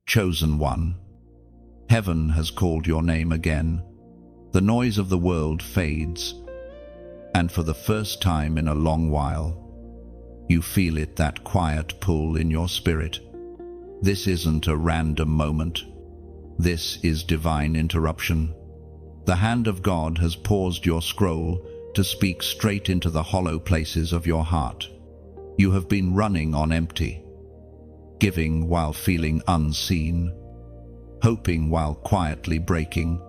Chosen one. Heaven has called your name again. The noise of the world fades, and for the first time in a long while, you feel it, that quiet pull in your spirit. This isn't a random moment. This is divine interruption. The hand of God has paused your scroll to speak straight into the hollow places of your heart. You have been running on empty, giving while feeling unseen, hoping while quietly breaking.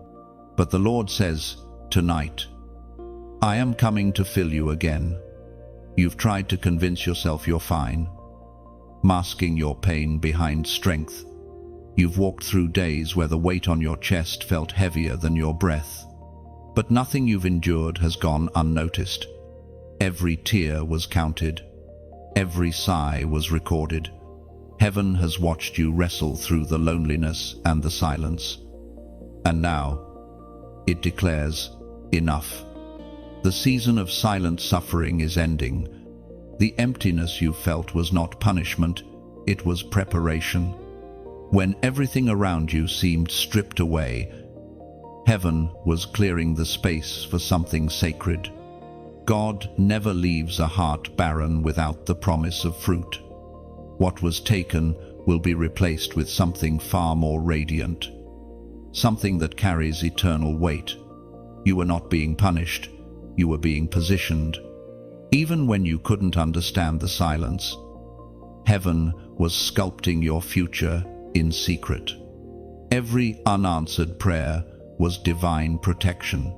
But the Lord says, tonight, I am coming to fill you again. You've tried to convince yourself you're fine, masking your pain behind strength. You've walked through days where the weight on your chest felt heavier than your breath. But nothing you've endured has gone unnoticed. Every tear was counted. Every sigh was recorded. Heaven has watched you wrestle through the loneliness and the silence. And now, it declares, enough. The season of silent suffering is ending. The emptiness you felt was not punishment, it was preparation. When everything around you seemed stripped away, heaven was clearing the space for something sacred. God never leaves a heart barren without the promise of fruit. What was taken will be replaced with something far more radiant, something that carries eternal weight. You were not being punished, you were being positioned. Even when you couldn't understand the silence, heaven was sculpting your future in secret. Every unanswered prayer was divine protection.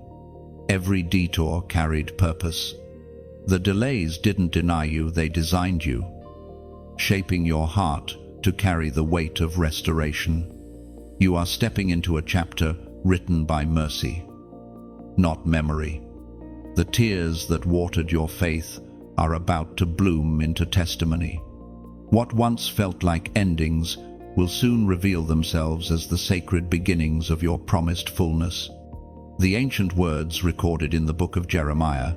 Every detour carried purpose. The delays didn't deny you, they designed you, shaping your heart to carry the weight of restoration. You are stepping into a chapter written by mercy, not memory. The tears that watered your faith are about to bloom into testimony. What once felt like endings will soon reveal themselves as the sacred beginnings of your promised fullness. The ancient words recorded in the book of Jeremiah,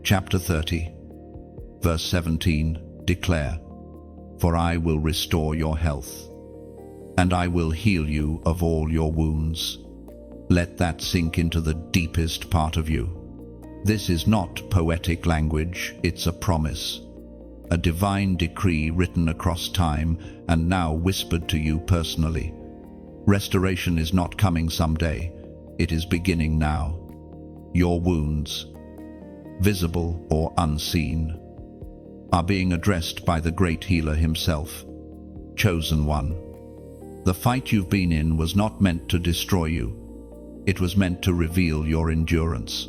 chapter 30, verse 17, declare, "For I will restore your health, and I will heal you of all your wounds." Let that sink into the deepest part of you. This is not poetic language, it's a promise. A divine decree written across time and now whispered to you personally. Restoration is not coming someday, it is beginning now. Your wounds, visible or unseen, are being addressed by the great healer himself. Chosen one. The fight you've been in was not meant to destroy you. It was meant to reveal your endurance.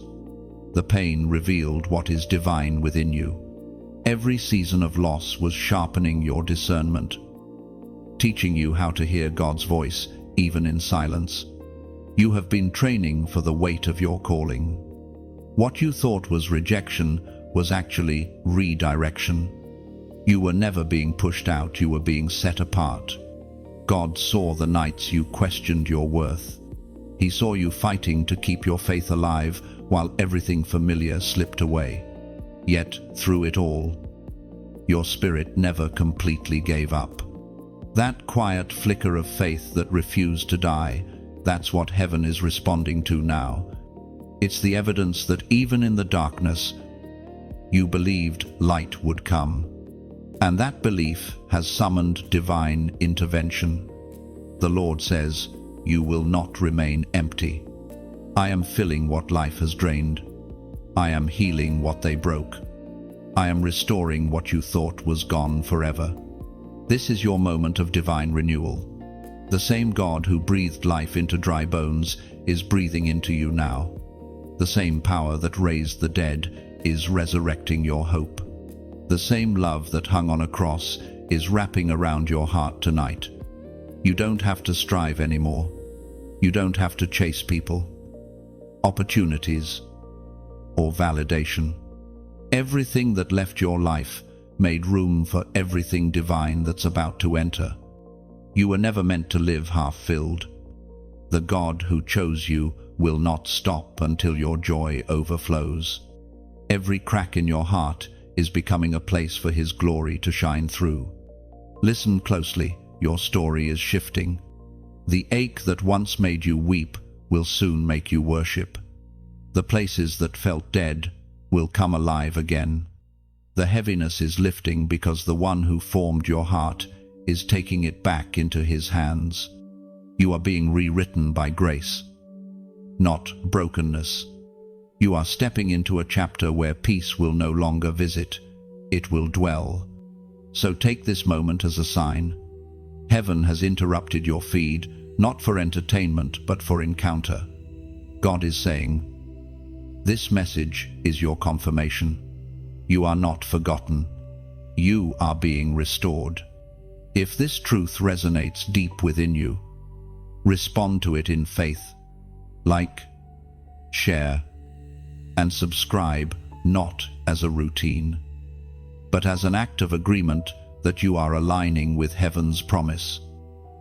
The pain revealed what is divine within you. Every season of loss was sharpening your discernment, teaching you how to hear God's voice even in silence. You have been training for the weight of your calling. What you thought was rejection was actually redirection. You were never being pushed out, you were being set apart. God saw the nights you questioned your worth. He saw you fighting to keep your faith alive while everything familiar slipped away. Yet, through it all, your spirit never completely gave up. That quiet flicker of faith that refused to die, that's what heaven is responding to now. It's the evidence that even in the darkness, you believed light would come. And that belief has summoned divine intervention. The Lord says, "You will not remain empty. I am filling what life has drained. I am healing what they broke. I am restoring what you thought was gone forever." This is your moment of divine renewal. The same God who breathed life into dry bones is breathing into you now. The same power that raised the dead is resurrecting your hope. The same love that hung on a cross is wrapping around your heart tonight. You don't have to strive anymore. You don't have to chase people, opportunities, or validation. Everything that left your life made room for everything divine that's about to enter. You were never meant to live half-filled. The God who chose you will not stop until your joy overflows. Every crack in your heart is becoming a place for His glory to shine through. Listen closely. your story is shifting. The ache that once made you weep will soon make you worship. The places that felt dead will come alive again. The heaviness is lifting because the one who formed your heart is taking it back into his hands. You are being rewritten by grace, not brokenness. You are stepping into a chapter where peace will no longer visit, it will dwell. So take this moment as a sign. Heaven has interrupted your feed, not for entertainment, but for encounter. God is saying, this message is your confirmation. You are not forgotten. You are being restored. If this truth resonates deep within you, respond to it in faith. Like, share, and subscribe, not as a routine, but as an act of agreement that you are aligning with heaven's promise.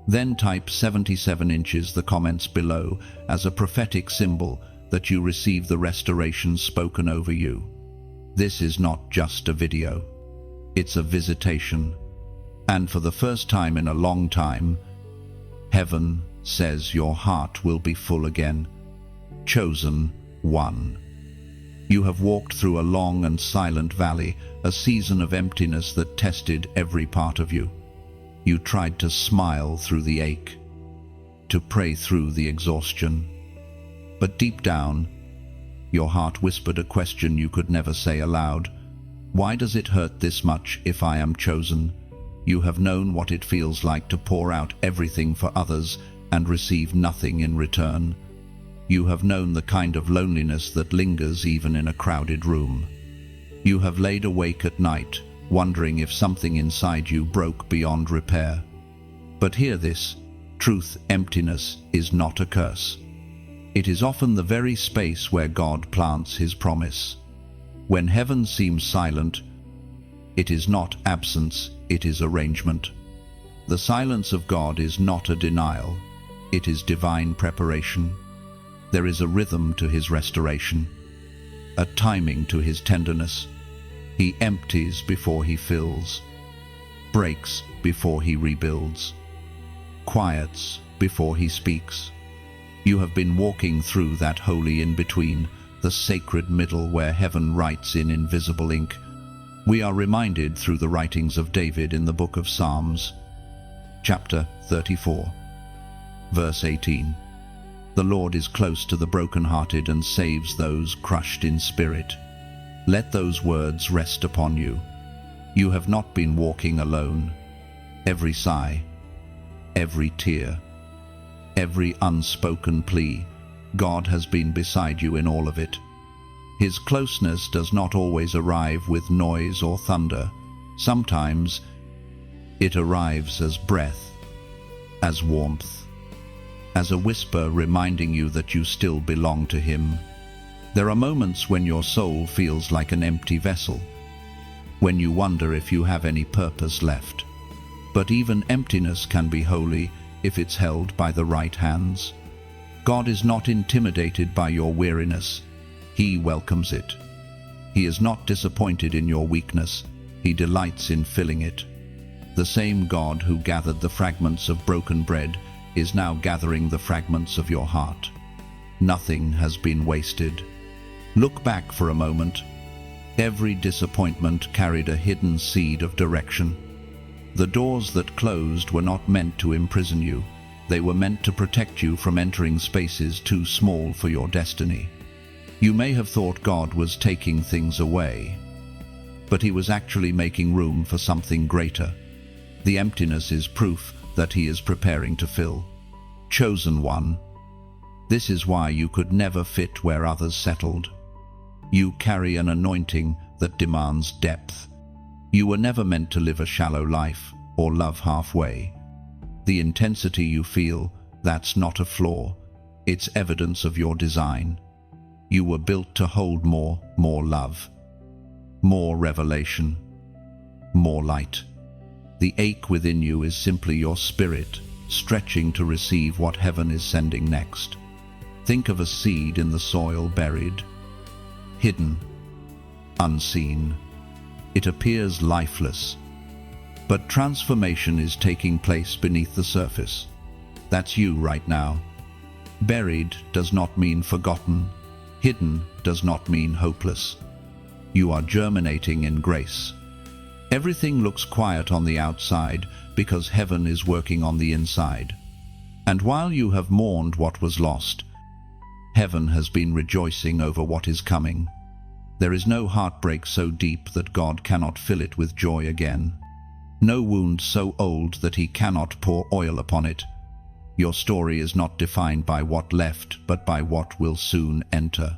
Then type 77 inches the comments below as a prophetic symbol that you receive the restoration spoken over you. This is not just a video. It's a visitation. And for the first time in a long time, heaven says your heart will be full again. Chosen one. You have walked through a long and silent valley, a season of emptiness that tested every part of you. You tried to smile through the ache, to pray through the exhaustion. But deep down, your heart whispered a question you could never say aloud. Why does it hurt this much if I am chosen? You have known what it feels like to pour out everything for others and receive nothing in return. You have known the kind of loneliness that lingers even in a crowded room. You have laid awake at night, wondering if something inside you broke beyond repair. But hear this, truth: emptiness is not a curse. It is often the very space where God plants his promise. When heaven seems silent, it is not absence, it is arrangement. The silence of God is not a denial, it is divine preparation. There is a rhythm to his restoration, a timing to his tenderness. He empties before he fills, breaks before he rebuilds, quiets before he speaks. You have been walking through that holy in-between, the sacred middle where heaven writes in invisible ink. We are reminded through the writings of David in the book of Psalms, chapter 34, verse 18. The Lord is close to the brokenhearted and saves those crushed in spirit. Let those words rest upon you. You have not been walking alone. Every sigh, every tear, every unspoken plea, God has been beside you in all of it. His closeness does not always arrive with noise or thunder. Sometimes it arrives as breath, as warmth, as a whisper reminding you that you still belong to him. There are moments when your soul feels like an empty vessel, when you wonder if you have any purpose left. But even emptiness can be holy if it's held by the right hands. God is not intimidated by your weariness. He welcomes it. He is not disappointed in your weakness. He delights in filling it. The same God who gathered the fragments of broken bread is now gathering the fragments of your heart. Nothing has been wasted. Look back for a moment. Every disappointment carried a hidden seed of direction. The doors that closed were not meant to imprison you. They were meant to protect you from entering spaces too small for your destiny. You may have thought God was taking things away, but he was actually making room for something greater. The emptiness is proof that he is preparing to fill. Chosen one. This is why you could never fit where others settled. You carry an anointing that demands depth. You were never meant to live a shallow life or love halfway. The intensity you feel, that's not a flaw. It's evidence of your design. You were built to hold more love, more revelation, more light. The ache within you is simply your spirit stretching to receive what heaven is sending next. Think of a seed in the soil, buried, hidden, unseen. It appears lifeless, But transformation is taking place beneath the surface. That's you right now. Buried does not mean forgotten. Hidden does not mean hopeless. You are germinating in grace. Everything looks quiet on the outside because heaven is working on the inside. And while you have mourned what was lost, heaven has been rejoicing over what is coming. There is no heartbreak so deep that God cannot fill it with joy again. No wound so old that he cannot pour oil upon it. Your story is not defined by what left, but by what will soon enter.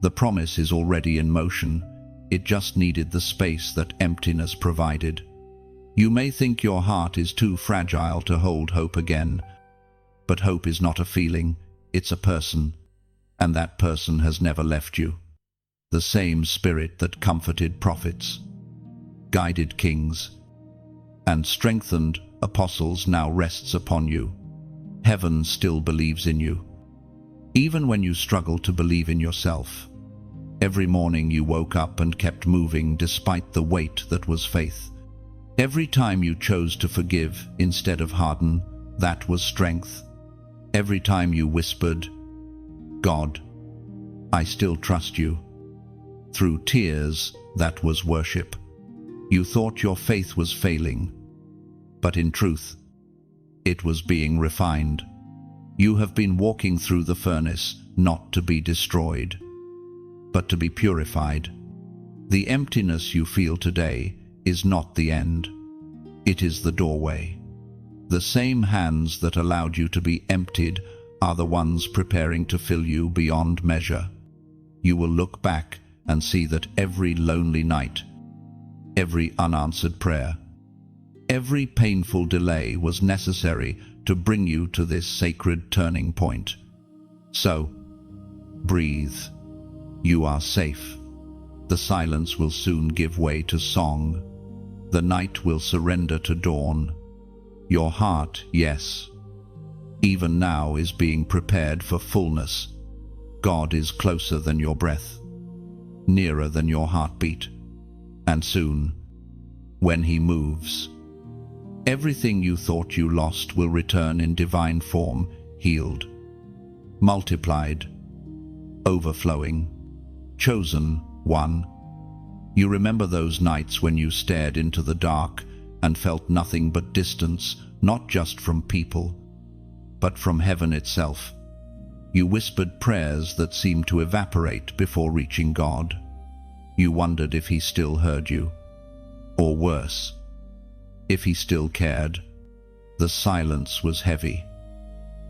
The promise is already in motion. It just needed the space that emptiness provided. You may think your heart is too fragile to hold hope again, but hope is not a feeling, it's a person, and that person has never left you. The same spirit that comforted prophets, guided kings, and strengthened apostles now rests upon you. Heaven still believes in you, even when you struggle to believe in yourself. Every morning you woke up and kept moving despite the weight that was faith. Every time you chose to forgive instead of harden, that was strength. Every time you whispered, "God, I still trust you," through tears, that was worship. You thought your faith was failing, but in truth, it was being refined. You have been walking through the furnace, not to be destroyed, but to be purified. The emptiness you feel today is not the end. It is the doorway. The same hands that allowed you to be emptied are the ones preparing to fill you beyond measure. You will look back and see that every lonely night, every unanswered prayer, every painful delay was necessary to bring you to this sacred turning point. So, breathe. You are safe. The silence will soon give way to song. The night will surrender to dawn. Your heart, yes, even now is being prepared for fullness. God is closer than your breath, nearer than your heartbeat. And soon, when he moves, everything you thought you lost will return in divine form, healed, multiplied, overflowing, chosen one. You remember those nights when you stared into the dark and felt nothing but distance, not just from people, but from heaven itself. You whispered prayers that seemed to evaporate before reaching God. You wondered if he still heard you, or worse, if he still cared. The silence was heavy,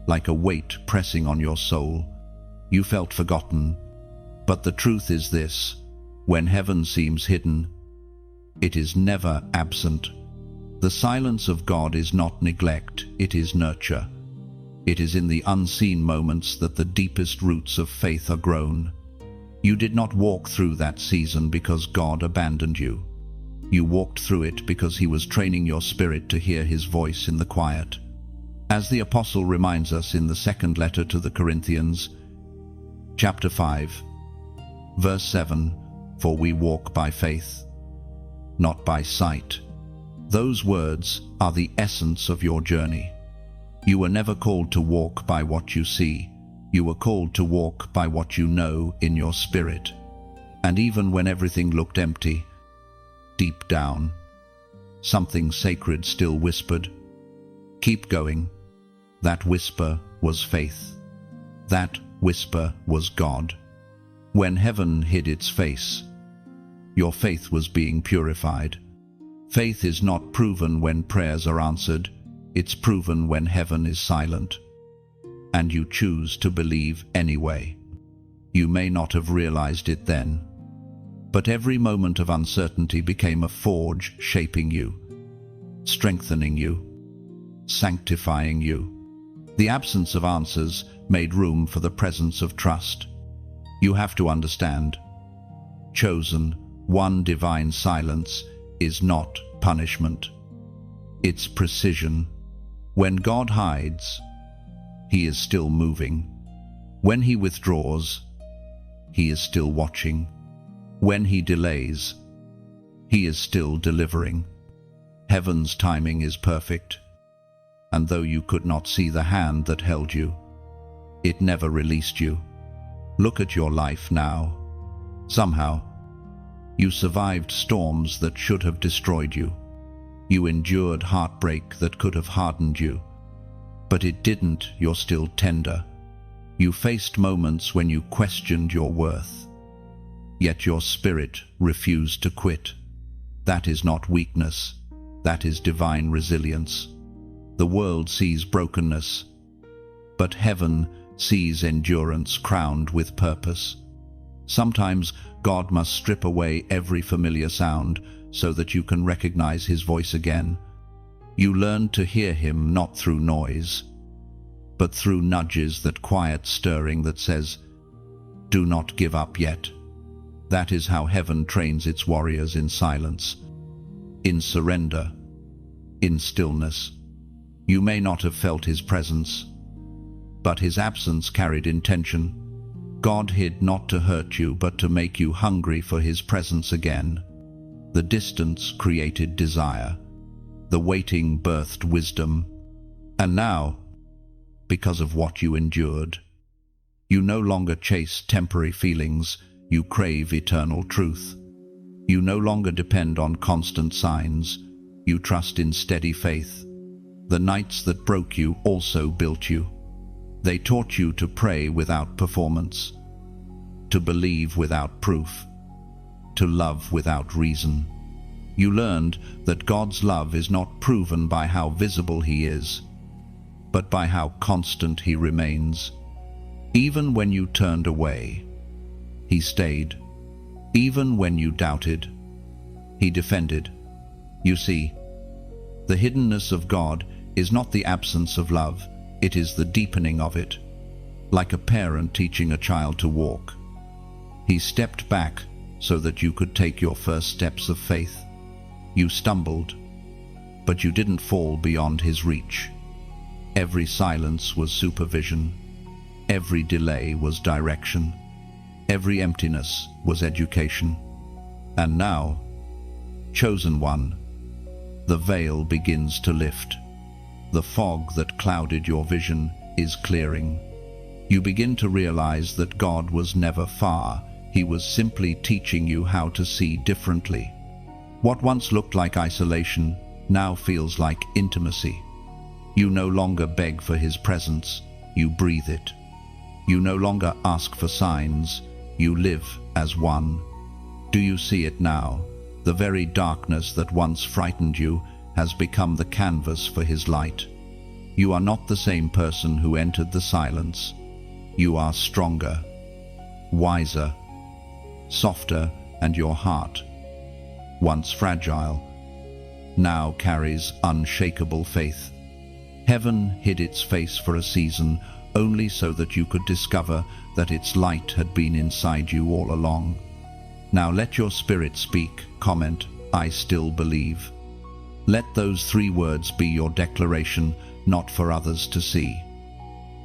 like a weight pressing on your soul. You felt forgotten, but the truth is this: when heaven seems hidden, it is never absent. The silence of God is not neglect, it is nurture. It is in the unseen moments that the deepest roots of faith are grown. You did not walk through that season because God abandoned you. You walked through it because he was training your spirit to hear his voice in the quiet. As the apostle reminds us in the second letter to the Corinthians, chapter 5, verse 7, "For we walk by faith, not by sight." Those words are the essence of your journey. You were never called to walk by what you see. You were called to walk by what you know in your spirit. And even when everything looked empty, deep down, something sacred still whispered, "Keep going." That whisper was faith. That whisper was God. When heaven hid its face, your faith was being purified. Faith is not proven when prayers are answered, it's proven when heaven is silent. And you choose to believe anyway. You may not have realized it then, but every moment of uncertainty became a forge shaping you, strengthening you, sanctifying you. The absence of answers made room for the presence of trust. You have to understand, chosen, one divine silence is not punishment. It's precision. When God hides, he is still moving. When he withdraws, he is still watching. When he delays, he is still delivering. Heaven's timing is perfect, and though you could not see the hand that held you, it never released you. Look at your life now. Somehow, you survived storms that should have destroyed you. You endured heartbreak that could have hardened you. But it didn't. You're still tender. You faced moments when you questioned your worth. Yet your spirit refused to quit. That is not weakness. That is divine resilience. The world sees brokenness, but heaven sees endurance crowned with purpose. Sometimes God must strip away every familiar sound so that you can recognize his voice again. You learn to hear him not through noise, but through nudges, that quiet stirring that says, "Do not give up yet." That is how heaven trains its warriors, in silence, in surrender, in stillness. You may not have felt his presence, but his absence carried intention. God hid not to hurt you, but to make you hungry for his presence again. The distance created desire. The waiting birthed wisdom. And now, because of what you endured, you no longer chase temporary feelings, you crave eternal truth. You no longer depend on constant signs, you trust in steady faith. The nights that broke you also built you. They taught you to pray without performance, to believe without proof, to love without reason. You learned that God's love is not proven by how visible he is, but by how constant he remains. Even when you turned away, he stayed. Even when you doubted, he defended. You see, the hiddenness of God is not the absence of love, it is the deepening of it. Like a parent teaching a child to walk, he stepped back so that you could take your first steps of faith. You stumbled, but you didn't fall beyond his reach. Every silence was supervision. Every delay was direction. Every emptiness was education. And now, chosen one, the veil begins to lift. The fog that clouded your vision is clearing. You begin to realize that God was never far. He was simply teaching you how to see differently. What once looked like isolation now feels like intimacy. You no longer beg for his presence, you breathe it. You no longer ask for signs, you live as one. Do you see it now? The very darkness that once frightened you has become the canvas for his light. You are not the same person who entered the silence. You are stronger, wiser, softer, and your heart, once fragile, now carries unshakable faith. Heaven hid its face for a season, only so that you could discover that its light had been inside you all along. Now let your spirit speak. Comment, "I still believe." Let those 3 words be your declaration, not for others to see,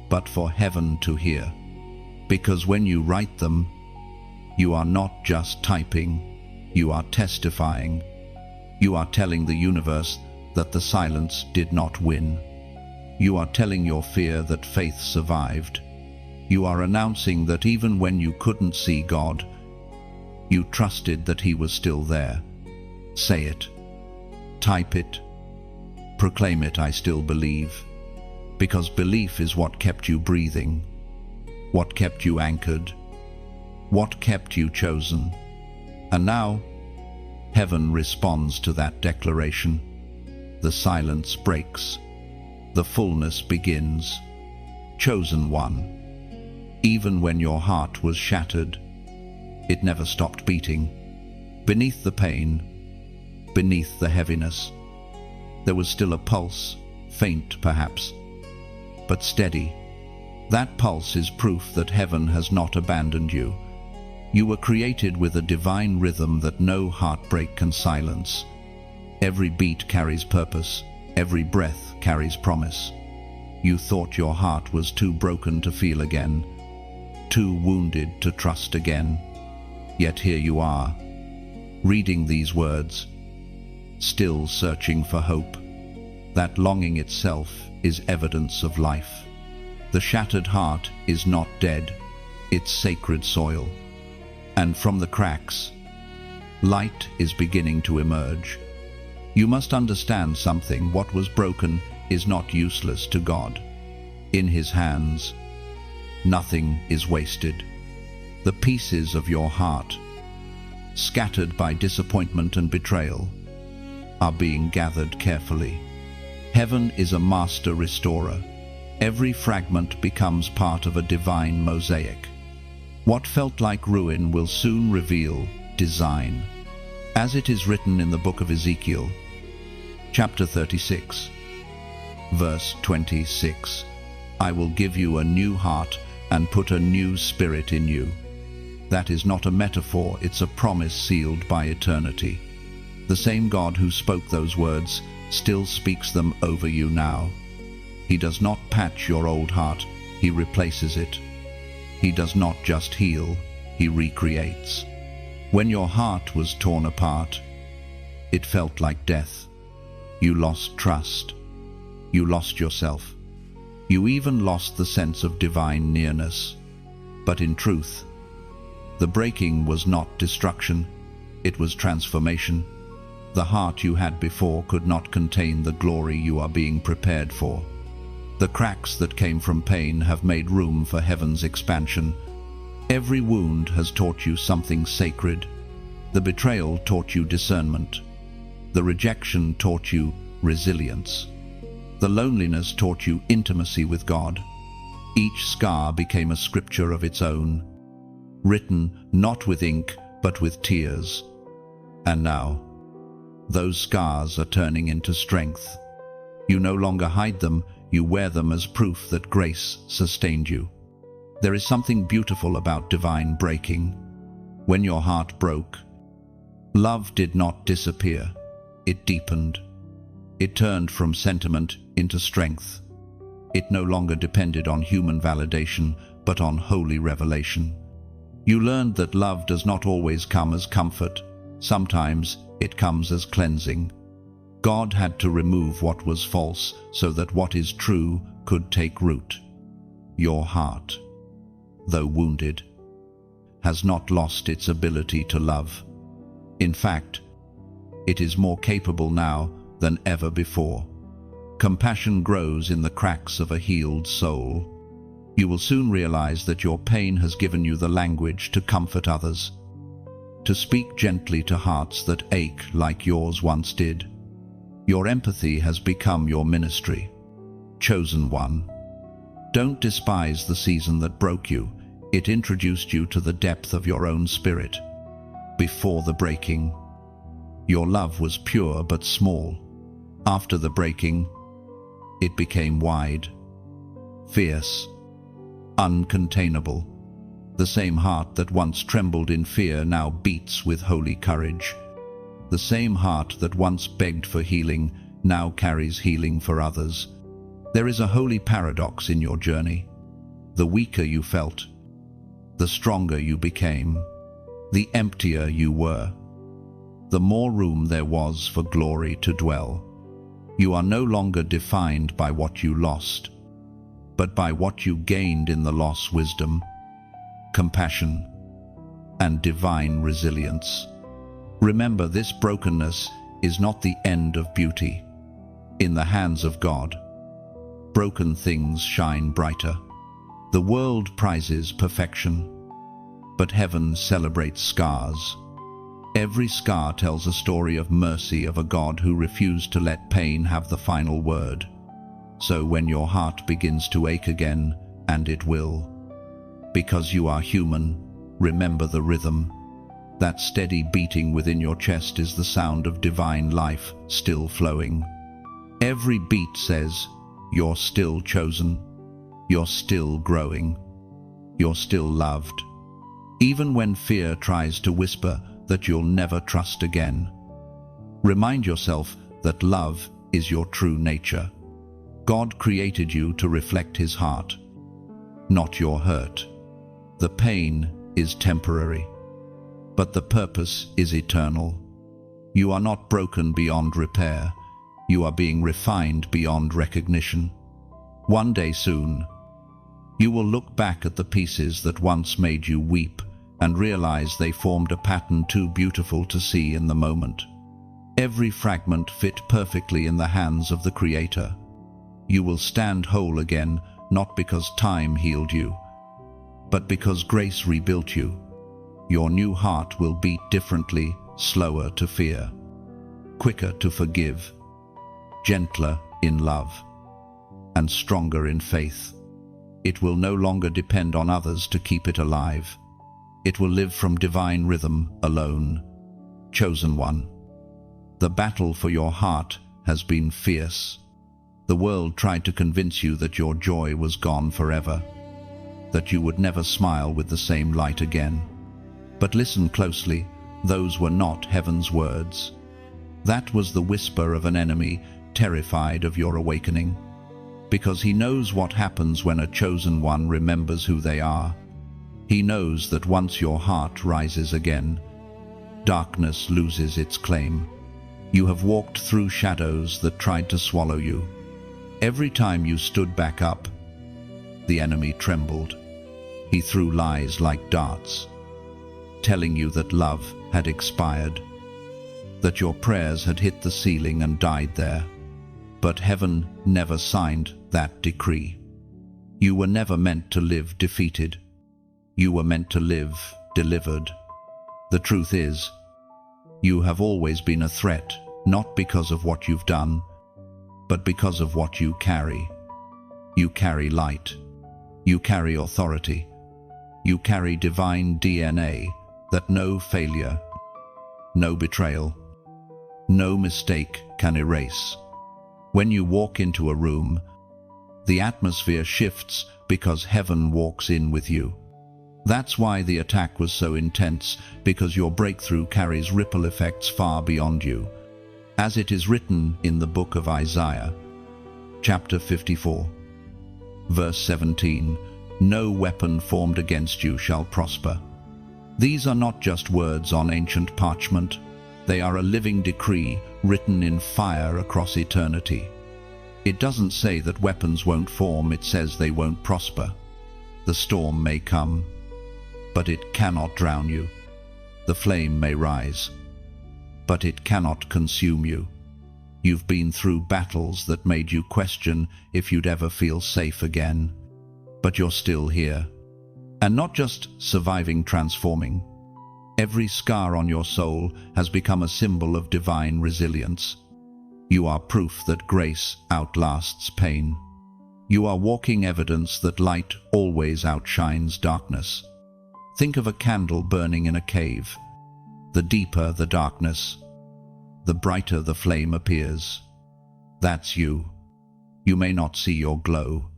but for heaven to hear. Because when you write them, you are not just typing, you are testifying. You are telling the universe that the silence did not win. You are telling your fear that faith survived. You are announcing that even when you couldn't see God, you trusted that he was still there. Say it. Type it. Proclaim it, "I still believe." Because belief is what kept you breathing, what kept you anchored, what kept you chosen. And now, heaven responds to that declaration. The silence breaks. The fullness begins. Chosen one. Even when your heart was shattered, it never stopped beating. Beneath the pain, beneath the heaviness, there was still a pulse, faint perhaps, but steady. That pulse is proof that heaven has not abandoned you. You were created with a divine rhythm that no heartbreak can silence. Every beat carries purpose, every breath carries promise. You thought your heart was too broken to feel again, too wounded to trust again. Yet here you are, reading these words, still searching for hope. That longing itself is evidence of life. The shattered heart is not dead, it's sacred soil. And from the cracks, light is beginning to emerge. You must understand something: what was broken is not useless to God. In His hands, nothing is wasted. The pieces of your heart, scattered by disappointment and betrayal, are being gathered carefully. Heaven is a master restorer. Every fragment becomes part of a divine mosaic. What felt like ruin will soon reveal design. As it is written in the book of Ezekiel, chapter 36, verse 26, I will give you a new heart and put a new spirit in you. That is not a metaphor, it's a promise sealed by eternity. The same God who spoke those words still speaks them over you now. He does not patch your old heart, He replaces it. He does not just heal, He recreates. When your heart was torn apart, it felt like death. You lost trust. You lost yourself. You even lost the sense of divine nearness. But in truth, the breaking was not destruction, it was transformation. The heart you had before could not contain the glory you are being prepared for. The cracks that came from pain have made room for heaven's expansion. Every wound has taught you something sacred. The betrayal taught you discernment. The rejection taught you resilience. The loneliness taught you intimacy with God. Each scar became a scripture of its own, written not with ink but with tears. And now, those scars are turning into strength. You no longer hide them, you wear them as proof that grace sustained you. There is something beautiful about divine breaking. When your heart broke, love did not disappear, it deepened. It turned from sentiment into strength. It no longer depended on human validation, but on holy revelation. You learned that love does not always come as comfort. Sometimes it comes as cleansing. God had to remove what was false so that what is true could take root. Your heart, though wounded, has not lost its ability to love. In fact, it is more capable now than ever before. Compassion grows in the cracks of a healed soul. You will soon realize that your pain has given you the language to comfort others, to speak gently to hearts that ache like yours once did. Your empathy has become your ministry. Chosen one, don't despise the season that broke you. It introduced you to the depth of your own spirit. Before the breaking, your love was pure but small. After the breaking, it became wide, fierce, uncontainable. The same heart that once trembled in fear now beats with holy courage. The same heart that once begged for healing now carries healing for others. There is a holy paradox in your journey. The weaker you felt, the stronger you became. The emptier you were, the more room there was for glory to dwell. You are no longer defined by what you lost, but by what you gained in the loss: wisdom, compassion, and divine resilience. Remember, this brokenness is not the end of beauty. In the hands of God, broken things shine brighter. The world prizes perfection, but heaven celebrates scars. Every scar tells a story of mercy, of a God who refused to let pain have the final word. So when your heart begins to ache again, and it will, because you are human, remember the rhythm. That steady beating within your chest is the sound of divine life still flowing. Every beat says, you're still chosen, you're still growing, you're still loved. Even when fear tries to whisper that you'll never trust again, remind yourself that love is your true nature. God created you to reflect His heart, not your hurt. The pain is temporary, but the purpose is eternal. You are not broken beyond repair. You are being refined beyond recognition. One day soon, you will look back at the pieces that once made you weep and realize they formed a pattern too beautiful to see in the moment. Every fragment fit perfectly in the hands of the Creator. You will stand whole again, not because time healed you, but because grace rebuilt you. Your new heart will beat differently, slower to fear, quicker to forgive, gentler in love, and stronger in faith. It will no longer depend on others to keep it alive. It will live from divine rhythm alone. Chosen one. The battle for your heart has been fierce. The world tried to convince you that your joy was gone forever, that you would never smile with the same light again. But listen closely, those were not heaven's words. That was the whisper of an enemy terrified of your awakening, because he knows what happens when a chosen one remembers who they are. He knows that once your heart rises again, darkness loses its claim. You have walked through shadows that tried to swallow you. Every time you stood back up, the enemy trembled. He threw lies like darts, telling you that love had expired, that your prayers had hit the ceiling and died there. But heaven never signed that decree. You were never meant to live defeated. You were meant to live delivered. The truth is, you have always been a threat, not because of what you've done, but because of what you carry. You carry light. You carry authority. You carry divine DNA that no failure, no betrayal, no mistake can erase. When you walk into a room, the atmosphere shifts because heaven walks in with you. That's why the attack was so intense, because your breakthrough carries ripple effects far beyond you. As it is written in the book of Isaiah, chapter 54, verse 17, "No weapon formed against you shall prosper." These are not just words on ancient parchment. They are a living decree written in fire across eternity. It doesn't say that weapons won't form, it says they won't prosper. The storm may come, but it cannot drown you. The flame may rise, but it cannot consume you. You've been through battles that made you question if you'd ever feel safe again, but you're still here. And not just surviving, transforming. Every scar on your soul has become a symbol of divine resilience. You are proof that grace outlasts pain. You are walking evidence that light always outshines darkness. Think of a candle burning in a cave. The deeper the darkness, the brighter the flame appears. That's you. You may not see your glow,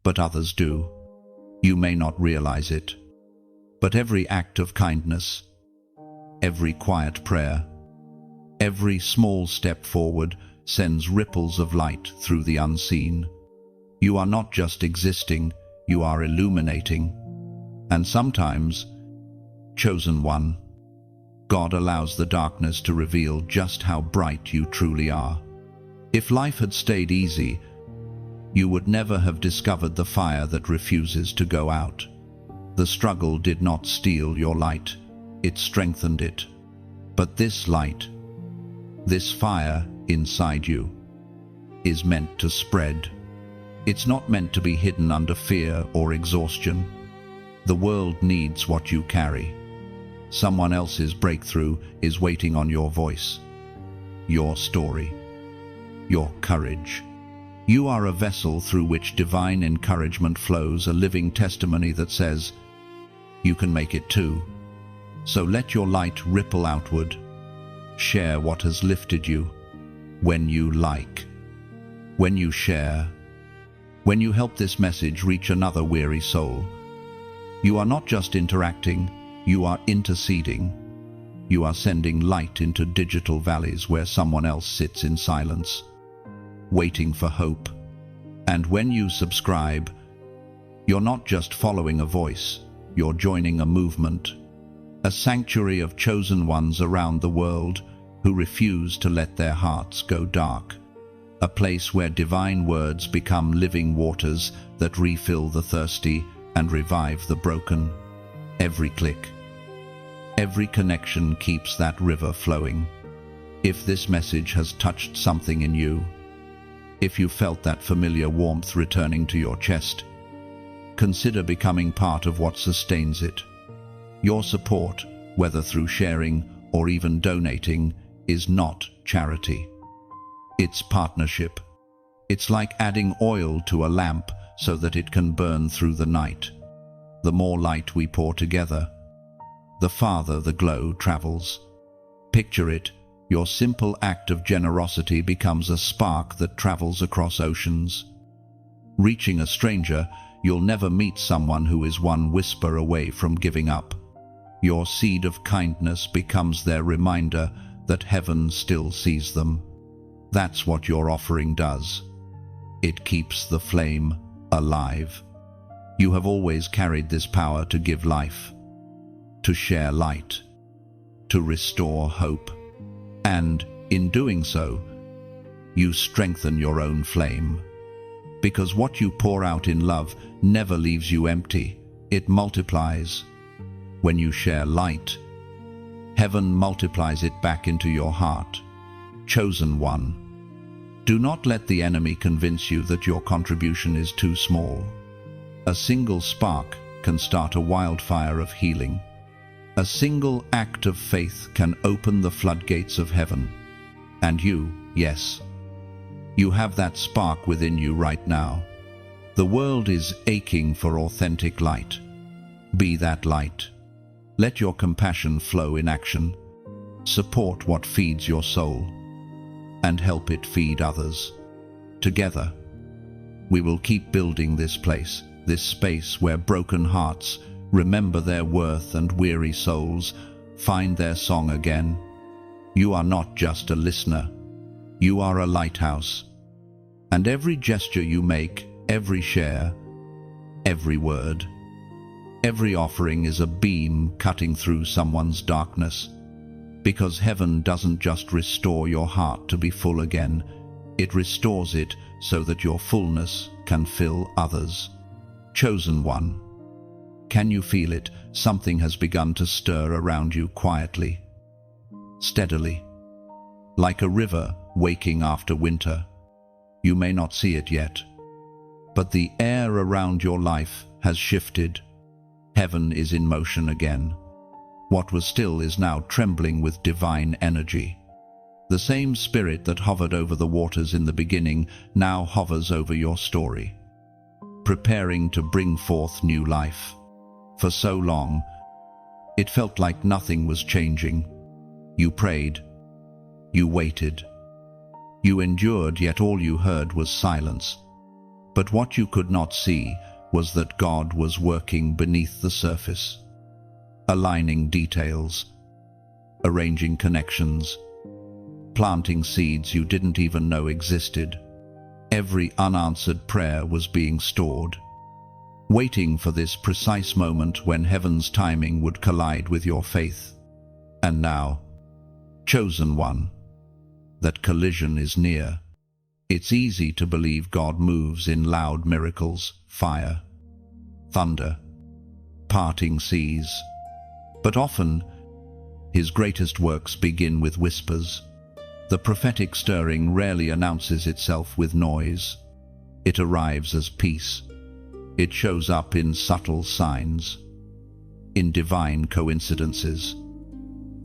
but others do. You may not realize it, but every act of kindness, every quiet prayer, every small step forward sends ripples of light through the unseen. You are not just existing, you are illuminating. And sometimes, chosen one, God allows the darkness to reveal just how bright you truly are. If life had stayed easy, you would never have discovered the fire that refuses to go out. The struggle did not steal your light, it strengthened it. But this light, this fire inside you, is meant to spread. It's not meant to be hidden under fear or exhaustion. The world needs what you carry. Someone else's breakthrough is waiting on your voice, your story, your courage. You are a vessel through which divine encouragement flows, a living testimony that says, you can make it too. So let your light ripple outward. Share what has lifted you. When you like, when you share, when you help this message reach another weary soul, you are not just interacting, you are interceding. You are sending light into digital valleys where someone else sits in silence, waiting for hope. And when you subscribe, you're not just following a voice, you're joining a movement, a sanctuary of chosen ones around the world, who refuse to let their hearts go dark. A place where divine words become living waters that refill the thirsty and revive the broken. Every click, every connection keeps that river flowing. If this message has touched something in you, if you felt that familiar warmth returning to your chest, consider becoming part of what sustains it. Your support, whether through sharing or even donating, is not charity. It's partnership. It's like adding oil to a lamp so that it can burn through the night. The more light we pour together, the farther the glow travels. Picture it. Your simple act of generosity becomes a spark that travels across oceans. Reaching a stranger, you'll never meet someone who is one whisper away from giving up. Your seed of kindness becomes their reminder that heaven still sees them. That's what your offering does. It keeps the flame alive. You have always carried this power to give life, to share light, to restore hope. And, in doing so, you strengthen your own flame. Because what you pour out in love never leaves you empty. It multiplies. When you share light, heaven multiplies it back into your heart. Chosen one, do not let the enemy convince you that your contribution is too small. A single spark can start a wildfire of healing. A single act of faith can open the floodgates of heaven. And you, yes, you have that spark within you right now. The world is aching for authentic light. Be that light. Let your compassion flow in action. Support what feeds your soul, and help it feed others. Together, we will keep building this place, this space where broken hearts remember their worth and weary souls find their song again. You are not just a listener. You are a lighthouse. And every gesture you make, every share, every word, every offering is a beam cutting through someone's darkness. Because heaven doesn't just restore your heart to be full again, it restores it so that your fullness can fill others. Chosen one, can you feel it? Something has begun to stir around you quietly, steadily, like a river waking after winter. You may not see it yet, but the air around your life has shifted. Heaven is in motion again. What was still is now trembling with divine energy. The same spirit that hovered over the waters in the beginning now hovers over your story, preparing to bring forth new life. For so long, it felt like nothing was changing. You prayed, you waited, you endured, yet all you heard was silence. But what you could not see was that God was working beneath the surface, aligning details, arranging connections, planting seeds you didn't even know existed. Every unanswered prayer was being stored, waiting for this precise moment when heaven's timing would collide with your faith. And now, chosen one, that collision is near. It's easy to believe God moves in loud miracles, fire, thunder, parting seas. But often, his greatest works begin with whispers. The prophetic stirring rarely announces itself with noise. It arrives as peace. It shows up in subtle signs, in divine coincidences,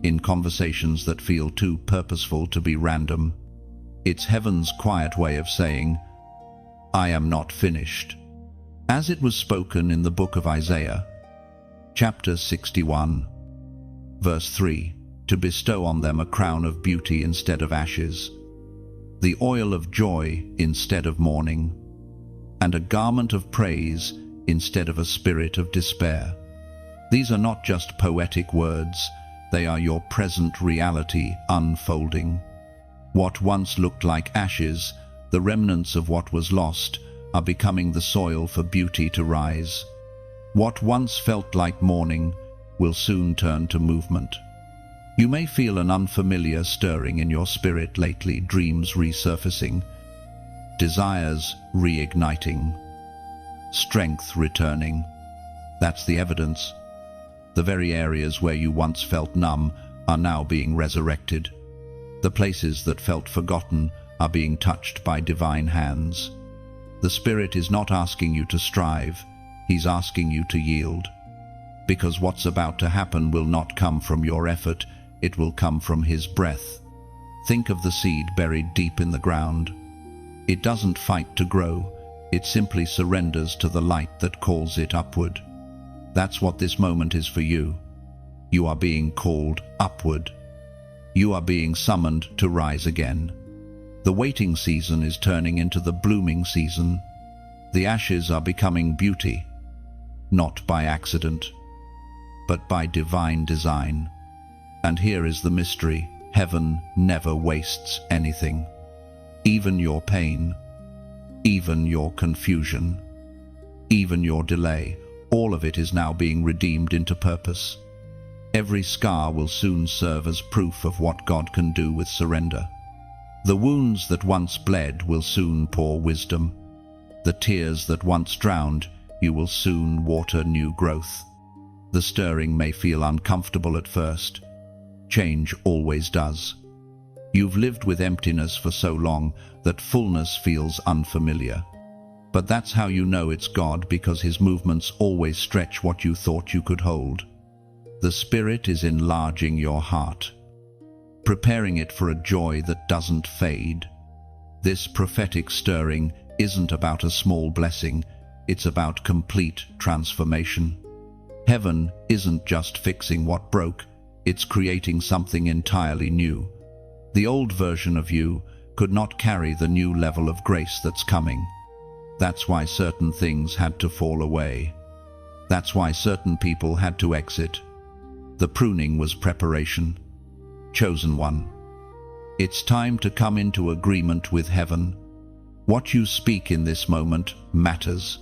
in conversations that feel too purposeful to be random. It's heaven's quiet way of saying, I am not finished. As it was spoken in the book of Isaiah, chapter 61, verse 3, to bestow on them a crown of beauty instead of ashes, the oil of joy instead of mourning, and a garment of praise instead of a spirit of despair. These are not just poetic words, they are your present reality unfolding. What once looked like ashes, the remnants of what was lost, are becoming the soil for beauty to rise. What once felt like mourning will soon turn to movement. You may feel an unfamiliar stirring in your spirit lately, dreams resurfacing, desires reigniting, strength returning. That's the evidence. The very areas where you once felt numb are now being resurrected. The places that felt forgotten are being touched by divine hands. The Spirit is not asking you to strive, He's asking you to yield. Because what's about to happen will not come from your effort, it will come from His breath. Think of the seed buried deep in the ground. It doesn't fight to grow, it simply surrenders to the light that calls it upward. That's what this moment is for you. You are being called upward. You are being summoned to rise again. The waiting season is turning into the blooming season. The ashes are becoming beauty, not by accident, but by divine design. And here is the mystery: heaven never wastes anything. Even your pain, even your confusion, even your delay, all of it is now being redeemed into purpose. Every scar will soon serve as proof of what God can do with surrender. The wounds that once bled will soon pour wisdom. The tears that once drowned, you will soon water new growth. The stirring may feel uncomfortable at first. Change always does. You've lived with emptiness for so long that fullness feels unfamiliar. But that's how you know it's God, because His movements always stretch what you thought you could hold. The Spirit is enlarging your heart, preparing it for a joy that doesn't fade. This prophetic stirring isn't about a small blessing, it's about complete transformation. Heaven isn't just fixing what broke, it's creating something entirely new. The old version of you could not carry the new level of grace that's coming. That's why certain things had to fall away. That's why certain people had to exit. The pruning was preparation. Chosen one, it's time to come into agreement with heaven. What you speak in this moment matters.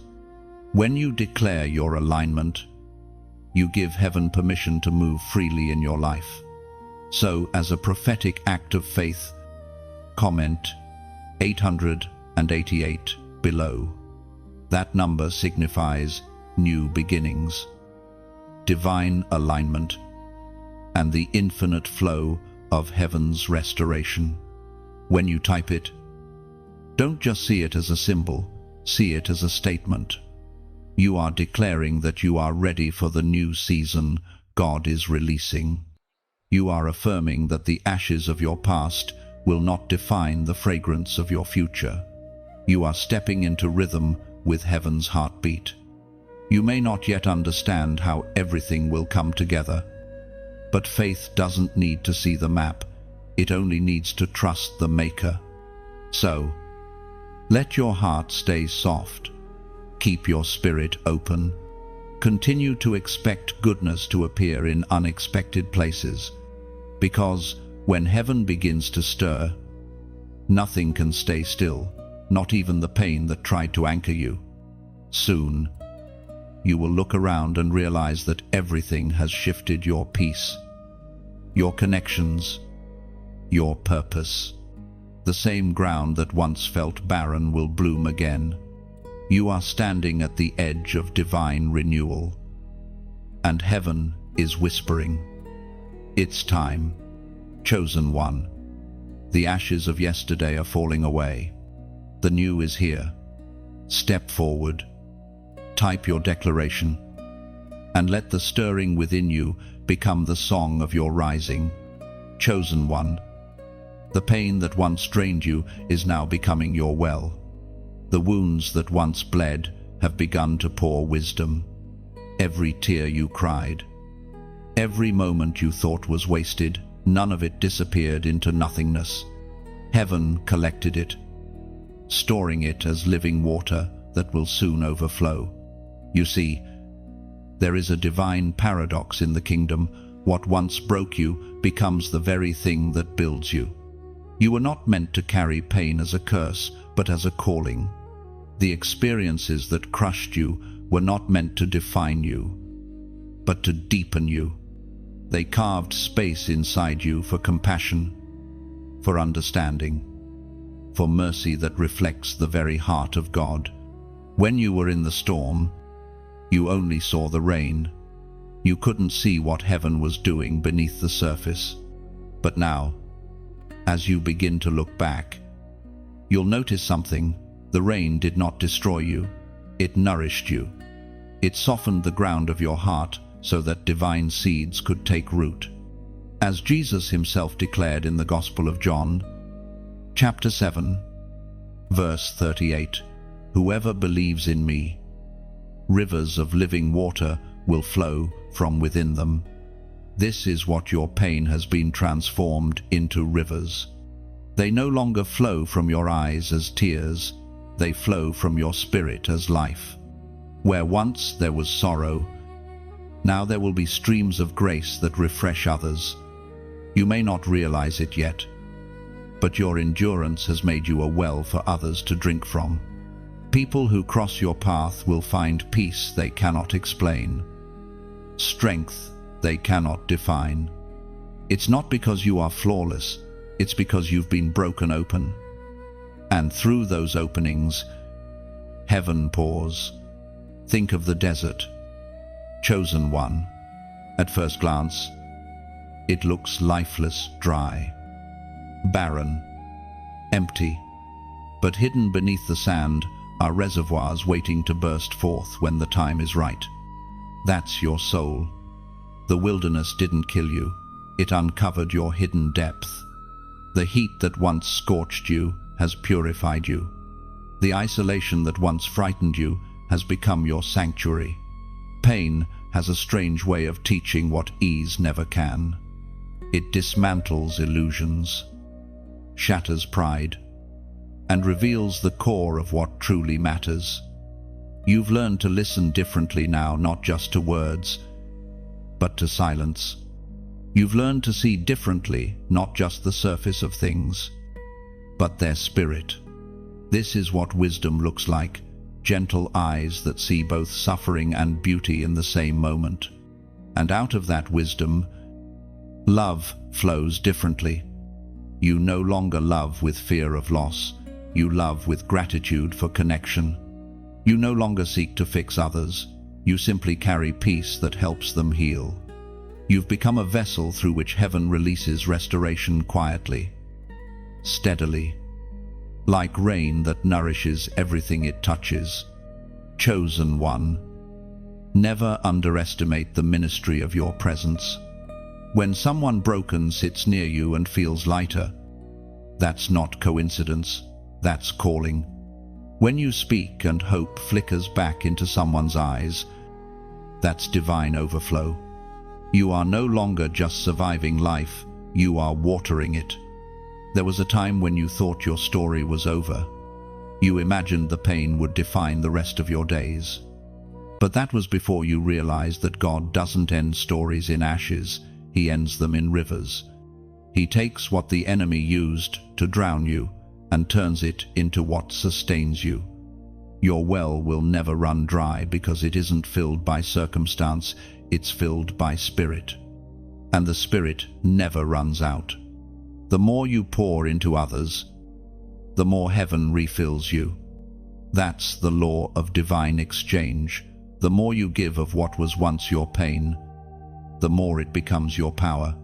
When you declare your alignment, you give heaven permission to move freely in your life. So, as a prophetic act of faith, comment 888 below. That number signifies new beginnings, divine alignment, and the infinite flow of heaven's restoration. When you type it, don't just see it as a symbol, see it as a statement. You are declaring that you are ready for the new season God is releasing. You are affirming that the ashes of your past will not define the fragrance of your future. You are stepping into rhythm with heaven's heartbeat. You may not yet understand how everything will come together, but faith doesn't need to see the map, it only needs to trust the Maker. So, let your heart stay soft, keep your spirit open, continue to expect goodness to appear in unexpected places, because when heaven begins to stir, nothing can stay still, not even the pain that tried to anchor you. Soon, you will look around and realize that everything has shifted: your peace, your connections, your purpose. The same ground that once felt barren will bloom again. You are standing at the edge of divine renewal, and heaven is whispering, "It's time, chosen one." The ashes of yesterday are falling away. The new is here. Step forward. Type your declaration, and let the stirring within you become the song of your rising. Chosen one, the pain that once drained you is now becoming your well. The wounds that once bled have begun to pour wisdom. Every tear you cried, every moment you thought was wasted, none of it disappeared into nothingness. Heaven collected it, storing it as living water that will soon overflow. You see, there is a divine paradox in the kingdom. What once broke you becomes the very thing that builds you. You were not meant to carry pain as a curse, but as a calling. The experiences that crushed you were not meant to define you, but to deepen you. They carved space inside you for compassion, for understanding, for mercy that reflects the very heart of God. When you were in the storm, you only saw the rain. You couldn't see what heaven was doing beneath the surface. But now, as you begin to look back, you'll notice something. The rain did not destroy you. It nourished you. It softened the ground of your heart so that divine seeds could take root. As Jesus himself declared in the Gospel of John, chapter 7, verse 38, "Whoever believes in me, rivers of living water will flow from within them." This is what your pain has been transformed into rivers. They no longer flow from your eyes as tears, they flow from your spirit as life. Where once there was sorrow, now there will be streams of grace that refresh others. You may not realize it yet, but your endurance has made you a well for others to drink from. People who cross your path will find peace they cannot explain, strength they cannot define. It's not because you are flawless, it's because you've been broken open. And through those openings, heaven pours. Think of the desert, chosen one. At first glance, it looks lifeless, dry, barren, empty. But hidden beneath the sand are reservoirs waiting to burst forth when the time is right. That's your soul. The wilderness didn't kill you. It uncovered your hidden depth. The heat that once scorched you has purified you. The isolation that once frightened you has become your sanctuary. Pain has a strange way of teaching what ease never can. It dismantles illusions, shatters pride, and reveals the core of what truly matters. You've learned to listen differently now, not just to words, but to silence. You've learned to see differently, not just the surface of things, but their spirit. This is what wisdom looks like, gentle eyes that see both suffering and beauty in the same moment. And out of that wisdom, love flows differently. You no longer love with fear of loss. You love with gratitude for connection. You no longer seek to fix others. You simply carry peace that helps them heal. You've become a vessel through which heaven releases restoration quietly, steadily, like rain that nourishes everything it touches. Chosen one, never underestimate the ministry of your presence. When someone broken sits near you and feels lighter, that's not coincidence, that's calling. When you speak and hope flickers back into someone's eyes, that's divine overflow. You are no longer just surviving life, you are watering it. There was a time when you thought your story was over. You imagined the pain would define the rest of your days. But that was before you realized that God doesn't end stories in ashes, He ends them in rivers. He takes what the enemy used to drown you and turns it into what sustains you. Your well will never run dry because it isn't filled by circumstance, it's filled by spirit. And the spirit never runs out. The more you pour into others, the more heaven refills you. That's the law of divine exchange. The more you give of what was once your pain, the more it becomes your power.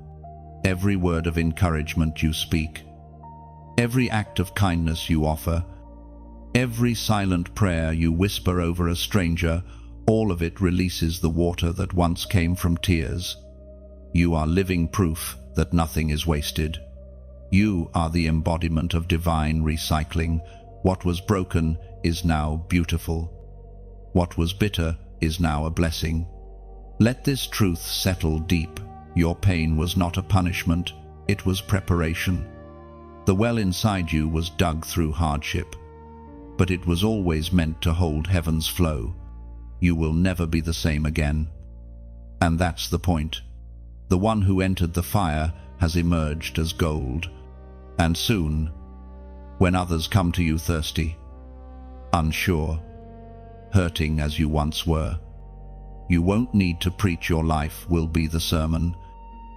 Every word of encouragement you speak, every act of kindness you offer, every silent prayer you whisper over a stranger, all of it releases the water that once came from tears. You are living proof that nothing is wasted. You are the embodiment of divine recycling. What was broken is now beautiful. What was bitter is now a blessing. Let this truth settle deep. Your pain was not a punishment, it was preparation. The well inside you was dug through hardship, but it was always meant to hold heaven's flow. You will never be the same again. And that's the point. The one who entered the fire has emerged as gold. And soon, when others come to you thirsty, unsure, hurting as you once were, you won't need to preach. Your life will be the sermon.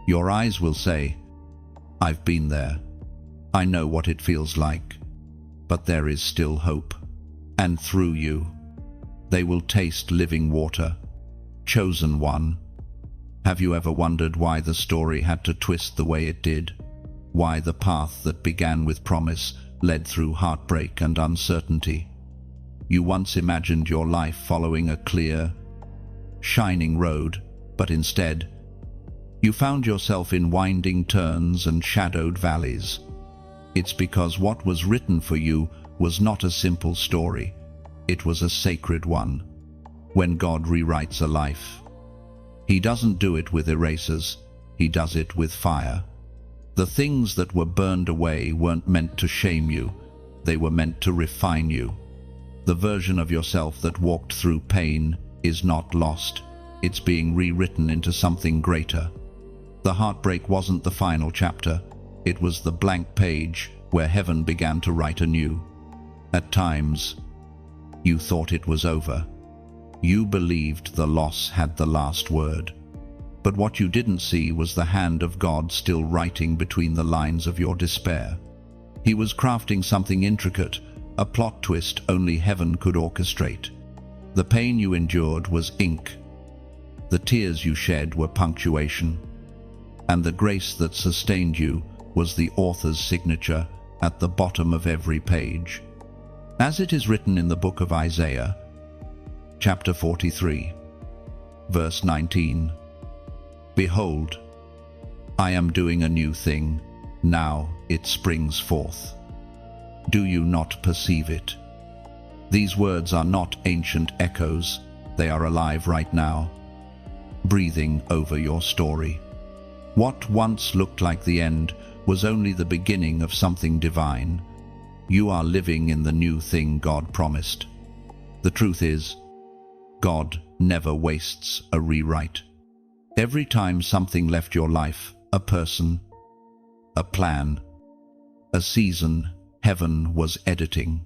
Your eyes will say, "I've been there. I know what it feels like." But there is still hope. And through you, they will taste living water. Chosen one. Have you ever wondered why the story had to twist the way it did? Why the path that began with promise led through heartbreak and uncertainty? You once imagined your life following a clear, shining road, but instead, you found yourself in winding turns and shadowed valleys. It's because what was written for you was not a simple story. It was a sacred one. When God rewrites a life, He doesn't do it with erasers, He does it with fire. The things that were burned away weren't meant to shame you, they were meant to refine you. The version of yourself that walked through pain is not lost, it's being rewritten into something greater. The heartbreak wasn't the final chapter, it was the blank page where heaven began to write anew. At times, you thought it was over. You believed the loss had the last word. But what you didn't see was the hand of God still writing between the lines of your despair. He was crafting something intricate, a plot twist only heaven could orchestrate. The pain you endured was ink. The tears you shed were punctuation. And the grace that sustained you was the author's signature at the bottom of every page. As it is written in the book of Isaiah, chapter 43, verse 19, "Behold, I am doing a new thing, now it springs forth. Do you not perceive it?" These words are not ancient echoes, they are alive right now, breathing over your story. What once looked like the end was only the beginning of something divine. You are living in the new thing God promised. The truth is, God never wastes a rewrite. Every time something left your life, a person, a plan, a season, heaven was editing.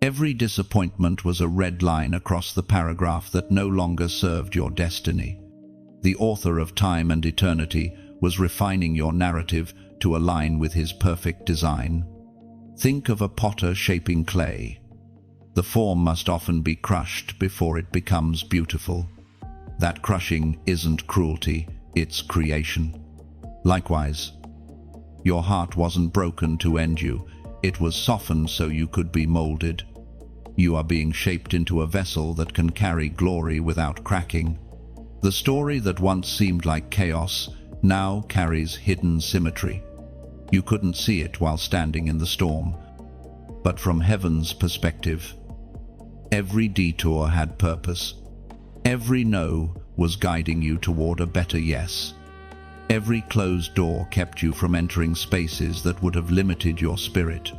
Every disappointment was a red line across the paragraph that no longer served your destiny. The author of time and eternity was refining your narrative to align with His perfect design. Think of a potter shaping clay. The form must often be crushed before it becomes beautiful. That crushing isn't cruelty, it's creation. Likewise, your heart wasn't broken to end you, it was softened so you could be molded. You are being shaped into a vessel that can carry glory without cracking. The story that once seemed like chaos now carries hidden symmetry. You couldn't see it while standing in the storm. But from heaven's perspective, every detour had purpose. Every no was guiding you toward a better yes. Every closed door kept you from entering spaces that would have limited your spirit.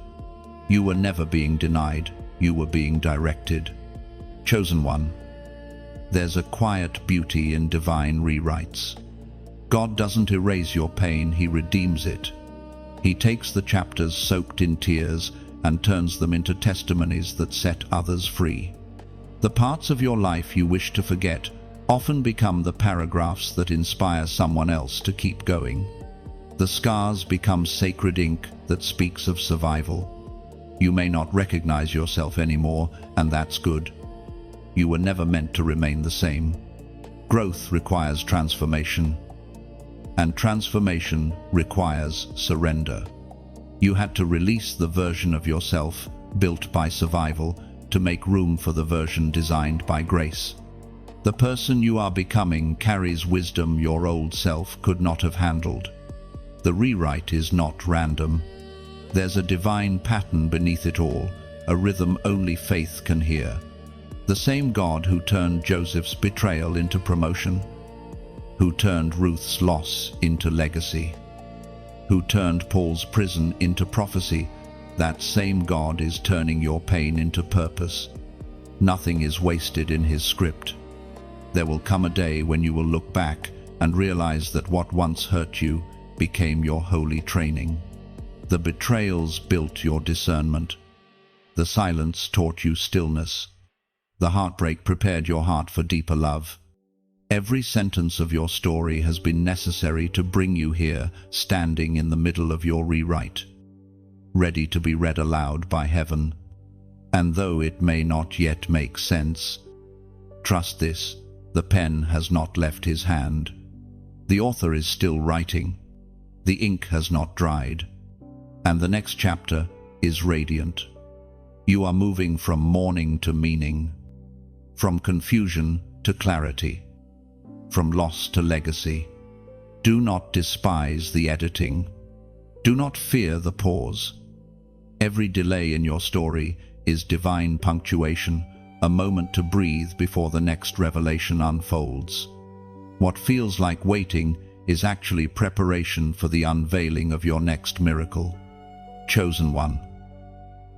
You were never being denied, you were being directed. Chosen one, there's a quiet beauty in divine rewrites. God doesn't erase your pain, He redeems it. He takes the chapters soaked in tears and turns them into testimonies that set others free. The parts of your life you wish to forget often become the paragraphs that inspire someone else to keep going. The scars become sacred ink that speaks of survival. You may not recognize yourself anymore, and that's good. You were never meant to remain the same. Growth requires transformation, and transformation requires surrender. You had to release the version of yourself built by survival to make room for the version designed by grace. The person you are becoming carries wisdom your old self could not have handled. The rewrite is not random. There's a divine pattern beneath it all, a rhythm only faith can hear. The same God who turned Joseph's betrayal into promotion, who turned Ruth's loss into legacy, who turned Paul's prison into prophecy, that same God is turning your pain into purpose. Nothing is wasted in His script. There will come a day when you will look back and realize that what once hurt you became your holy training. The betrayals built your discernment. The silence taught you stillness. The heartbreak prepared your heart for deeper love. Every sentence of your story has been necessary to bring you here, standing in the middle of your rewrite, ready to be read aloud by heaven. And though it may not yet make sense, trust this, the pen has not left his hand. The author is still writing. The ink has not dried. And the next chapter is radiant. You are moving from mourning to meaning, from confusion to clarity, from loss to legacy. Do not despise the editing. Do not fear the pause. Every delay in your story is divine punctuation, a moment to breathe before the next revelation unfolds. What feels like waiting is actually preparation for the unveiling of your next miracle. Chosen one,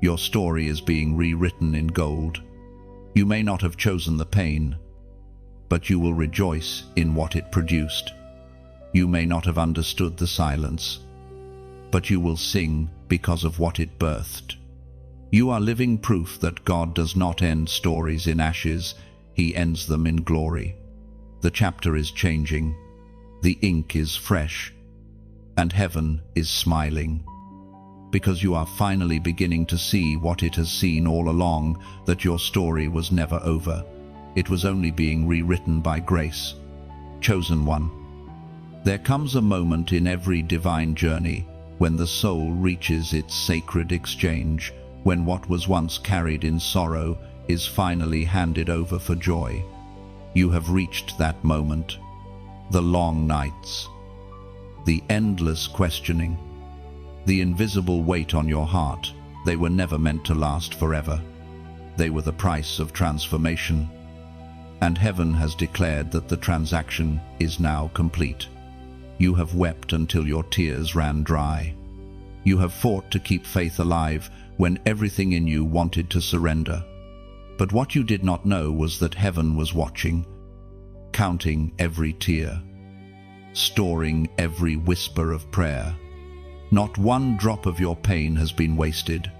your story is being rewritten in gold. You may not have chosen the pain, but you will rejoice in what it produced. You may not have understood the silence, but you will sing because of what it birthed. You are living proof that God does not end stories in ashes, He ends them in glory. The chapter is changing, the ink is fresh, and heaven is smiling. Because you are finally beginning to see what it has seen all along, that your story was never over. It was only being rewritten by grace. Chosen one, there comes a moment in every divine journey when the soul reaches its sacred exchange, when what was once carried in sorrow is finally handed over for joy. You have reached that moment. The long nights, the endless questioning, the invisible weight on your heart, they were never meant to last forever. They were the price of transformation. And heaven has declared that the transaction is now complete. You have wept until your tears ran dry. You have fought to keep faith alive when everything in you wanted to surrender. But what you did not know was that heaven was watching, counting every tear, storing every whisper of prayer. Not one drop of your pain has been wasted.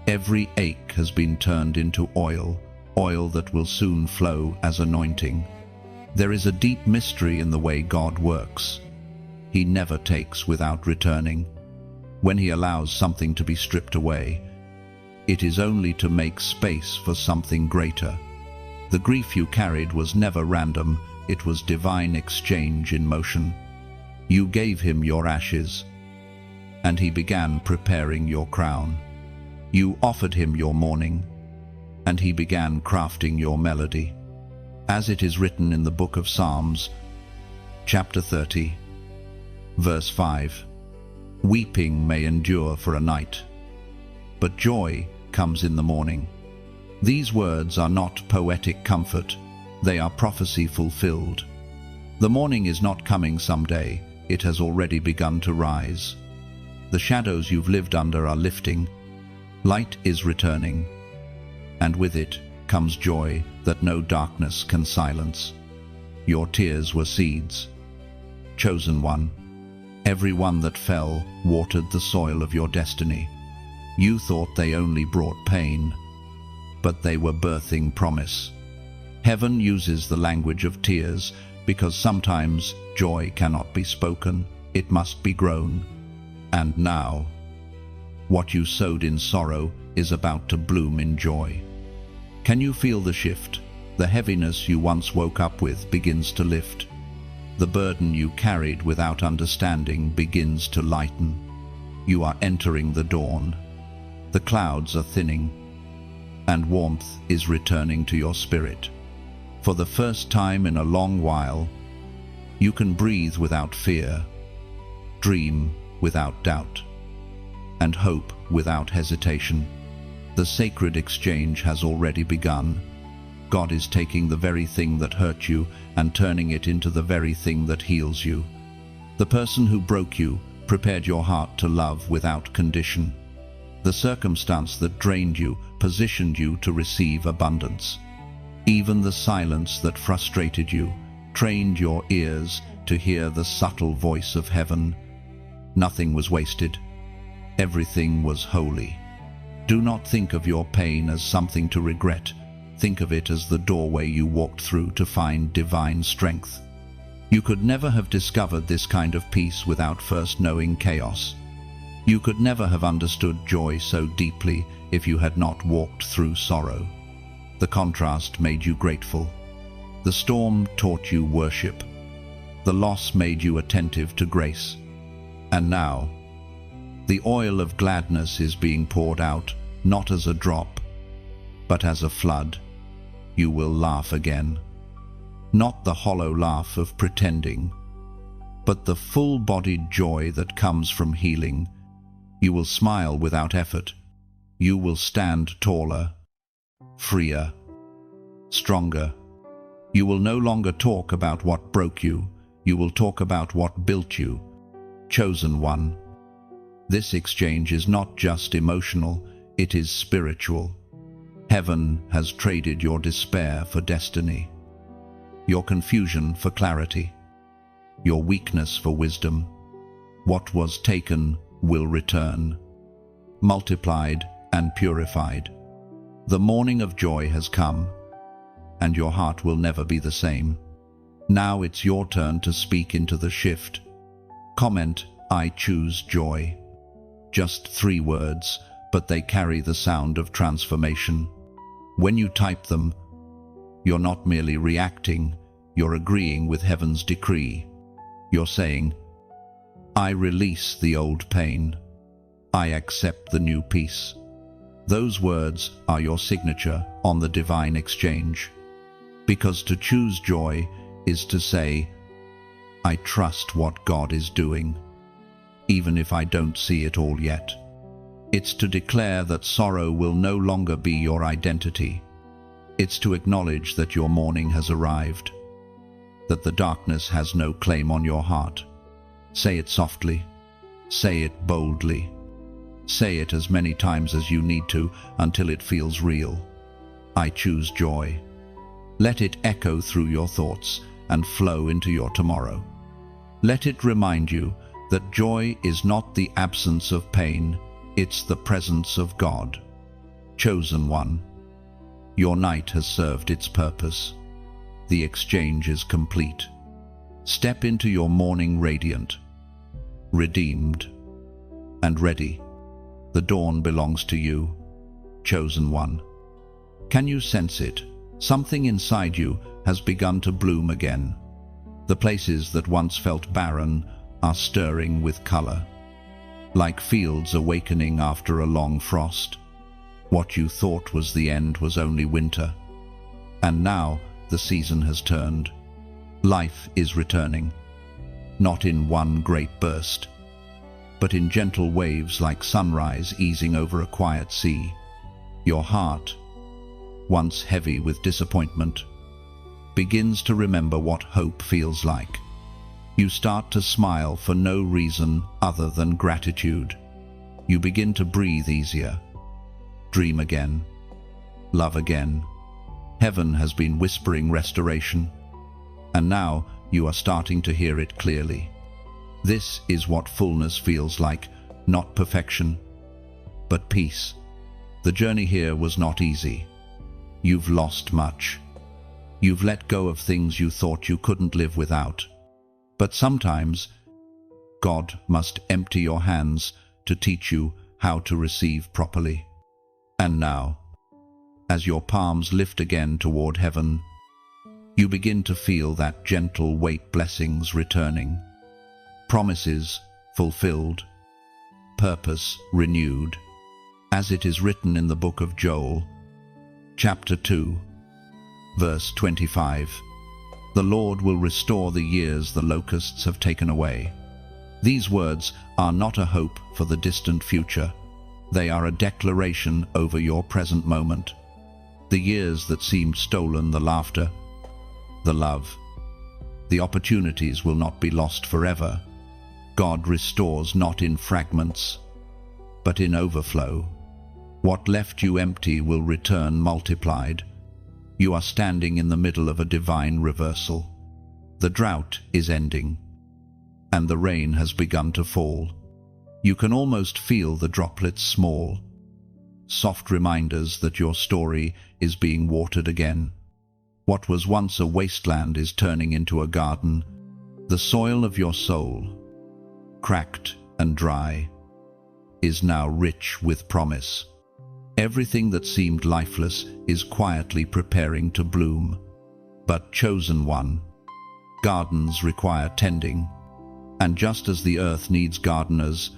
Every ache has been turned into oil, oil that will soon flow as anointing. There is a deep mystery in the way God works. He never takes without returning. When He allows something to be stripped away, it is only to make space for something greater. The grief you carried was never random, it was divine exchange in motion. You gave Him your ashes, and He began preparing your crown. You offered Him your mourning, and He began crafting your melody. As it is written in the book of Psalms, chapter 30, verse 5, weeping may endure for a night, but joy comes in the morning. These words are not poetic comfort, they are prophecy fulfilled. The morning is not coming someday, it has already begun to rise. The shadows you've lived under are lifting, light is returning, and with it comes joy that no darkness can silence. Your tears were seeds. Chosen one, every one that fell watered the soil of your destiny. You thought they only brought pain, but they were birthing promise. Heaven uses the language of tears because sometimes joy cannot be spoken, it must be grown. And now, what you sowed in sorrow is about to bloom in joy. Can you feel the shift? The heaviness you once woke up with begins to lift. The burden you carried without understanding begins to lighten. You are entering the dawn. The clouds are thinning, and warmth is returning to your spirit. For the first time in a long while, you can breathe without fear, dream without doubt, and hope without hesitation. The sacred exchange has already begun. God is taking the very thing that hurt you and turning it into the very thing that heals you. The person who broke you prepared your heart to love without condition. The circumstance that drained you positioned you to receive abundance. Even the silence that frustrated you trained your ears to hear the subtle voice of heaven. Nothing was wasted. Everything was holy. Do not think of your pain as something to regret. Think of it as the doorway you walked through to find divine strength. You could never have discovered this kind of peace without first knowing chaos. You could never have understood joy so deeply if you had not walked through sorrow. The contrast made you grateful. The storm taught you worship. The loss made you attentive to grace. And now, the oil of gladness is being poured out, not as a drop, but as a flood. You will laugh again. Not the hollow laugh of pretending, but the full-bodied joy that comes from healing. You will smile without effort. You will stand taller, freer, stronger. You will no longer talk about what broke you. You will talk about what built you. Chosen one. This exchange is not just emotional, it is spiritual. Heaven has traded your despair for destiny, your confusion for clarity, your weakness for wisdom. What was taken will return, multiplied and purified. The morning of joy has come, and your heart will never be the same. Now it's your turn to speak into the shift. Comment, "I choose joy." Just 3 words, but they carry the sound of transformation. When you type them, you're not merely reacting, you're agreeing with heaven's decree. You're saying, "I release the old pain. I accept the new peace." Those words are your signature on the divine exchange. Because to choose joy is to say, "I trust what God is doing, even if I don't see it all yet." It's to declare that sorrow will no longer be your identity. It's to acknowledge that your morning has arrived, that the darkness has no claim on your heart. Say it softly. Say it boldly. Say it as many times as you need to until it feels real. I choose joy. Let it echo through your thoughts and flow into your tomorrow. Let it remind you that joy is not the absence of pain, it's the presence of God. Chosen one, your night has served its purpose. The exchange is complete. Step into your morning radiant, redeemed, and ready. The dawn belongs to you, chosen one. Can you sense it? Something inside you has begun to bloom again. The places that once felt barren are stirring with color, like fields awakening after a long frost. What you thought was the end was only winter. And now the season has turned. Life is returning, not in one great burst, but in gentle waves like sunrise easing over a quiet sea. Your heart, once heavy with disappointment, begins to remember what hope feels like. You start to smile for no reason other than gratitude. You begin to breathe easier, dream again, love again. Heaven has been whispering restoration, and now you are starting to hear it clearly. This is what fullness feels like, not perfection, but peace. The journey here was not easy. You've lost much. You've let go of things you thought you couldn't live without. But sometimes, God must empty your hands to teach you how to receive properly. And now, as your palms lift again toward heaven, you begin to feel that gentle weight, blessings returning, promises fulfilled, purpose renewed, as it is written in the book of Joel, chapter 2, verse 25. The Lord will restore the years the locusts have taken away. These words are not a hope for the distant future. They are a declaration over your present moment. The years that seemed stolen, the laughter, the love, the opportunities will not be lost forever. God restores not in fragments, but in overflow. What left you empty will return multiplied. You are standing in the middle of a divine reversal. The drought is ending, and the rain has begun to fall. You can almost feel the droplets small, soft reminders that your story is being watered again. What was once a wasteland is turning into a garden. The soil of your soul, cracked and dry, is now rich with promise. Everything that seemed lifeless is quietly preparing to bloom. But chosen one, gardens require tending, and just as the earth needs gardeners,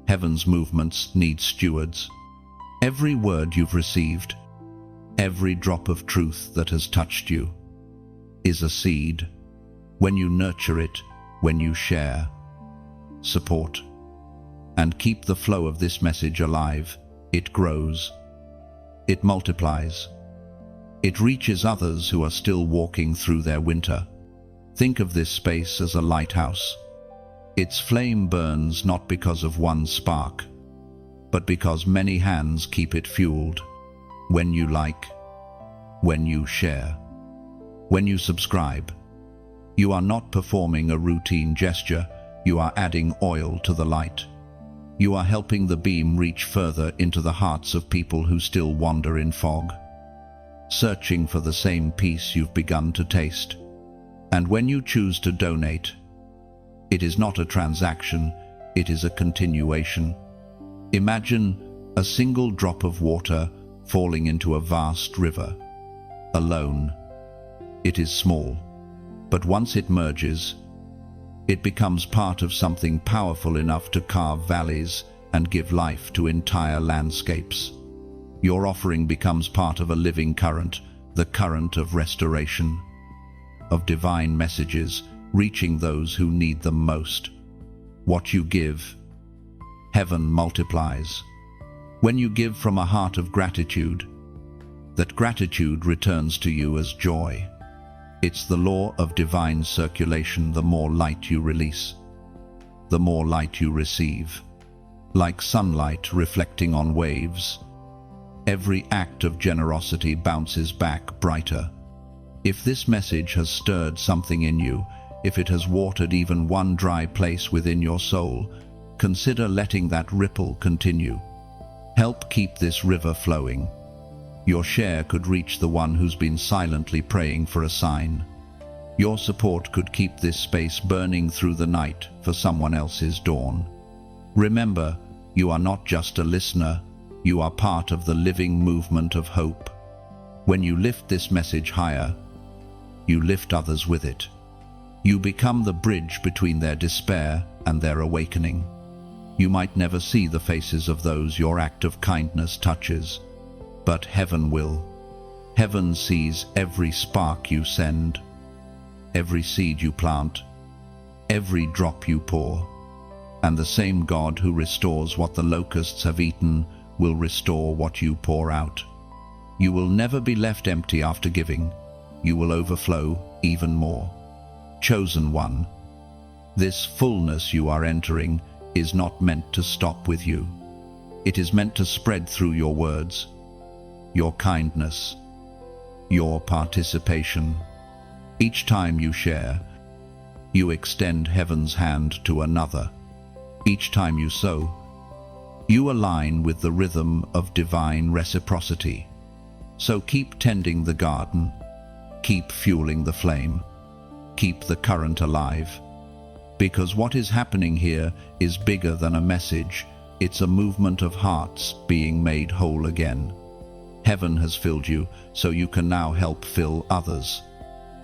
heaven's movements need stewards. Every word you've received, every drop of truth that has touched you, is a seed. When you nurture it, when you share, support, and keep the flow of this message alive, it grows, it multiplies, it reaches others who are still walking through their winter. Think of this space as a lighthouse. Its flame burns not because of one spark, but because many hands keep it fueled. When you like, when you share, when you subscribe, you are not performing a routine gesture, you are adding oil to the light. You are helping the beam reach further into the hearts of people who still wander in fog, searching for the same peace you've begun to taste. And when you choose to donate, it is not a transaction, it is a continuation. Imagine a single drop of water falling into a vast river. Alone, it is small, but once it merges, it becomes part of something powerful enough to carve valleys and give life to entire landscapes. Your offering becomes part of a living current, the current of restoration, of divine messages reaching those who need them most. What you give, heaven multiplies. When you give from a heart of gratitude, that gratitude returns to you as joy. It's the law of divine circulation. The more light you release, the more light you receive. Like sunlight reflecting on waves, every act of generosity bounces back brighter. If this message has stirred something in you, if it has watered even one dry place within your soul, consider letting that ripple continue. Help keep this river flowing. Your share could reach the one who's been silently praying for a sign. Your support could keep this space burning through the night for someone else's dawn. Remember, you are not just a listener, you are part of the living movement of hope. When you lift this message higher, you lift others with it. You become the bridge between their despair and their awakening. You might never see the faces of those your act of kindness touches, but heaven will. Heaven sees every spark you send, every seed you plant, every drop you pour. And the same God who restores what the locusts have eaten will restore what you pour out. You will never be left empty after giving. You will overflow even more. Chosen one, this fullness you are entering is not meant to stop with you. It is meant to spread through your words, your kindness, your participation. Each time you share, you extend heaven's hand to another. Each time you sow, you align with the rhythm of divine reciprocity. So keep tending the garden, keep fueling the flame, keep the current alive. Because what is happening here is bigger than a message, it's a movement of hearts being made whole again. Heaven has filled you, so you can now help fill others.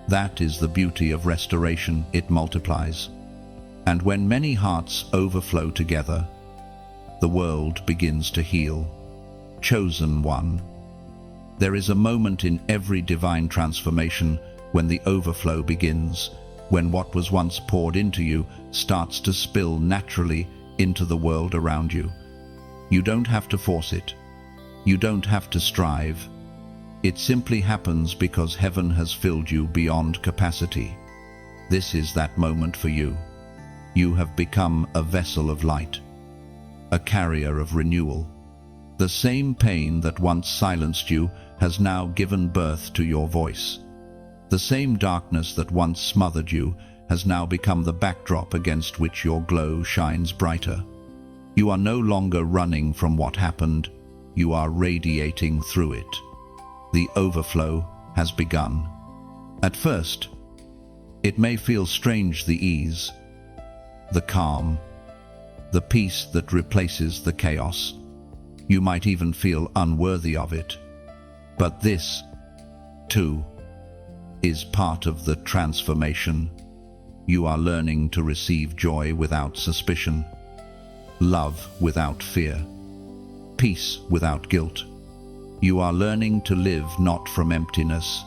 That is the beauty of restoration, it multiplies. And when many hearts overflow together, the world begins to heal. Chosen one. There is a moment in every divine transformation when the overflow begins, when what was once poured into you starts to spill naturally into the world around you. You don't have to force it. You don't have to strive. It simply happens because heaven has filled you beyond capacity. This is that moment for you. You have become a vessel of light, a carrier of renewal. The same pain that once silenced you has now given birth to your voice. The same darkness that once smothered you has now become the backdrop against which your glow shines brighter. You are no longer running from what happened. you are radiating through it. The overflow has begun. At first, it may feel strange, the ease, the calm, the peace that replaces the chaos. You might even feel unworthy of it. But this, too, is part of the transformation. You are learning to receive joy without suspicion, love without fear, peace without guilt. You are learning to live not from emptiness,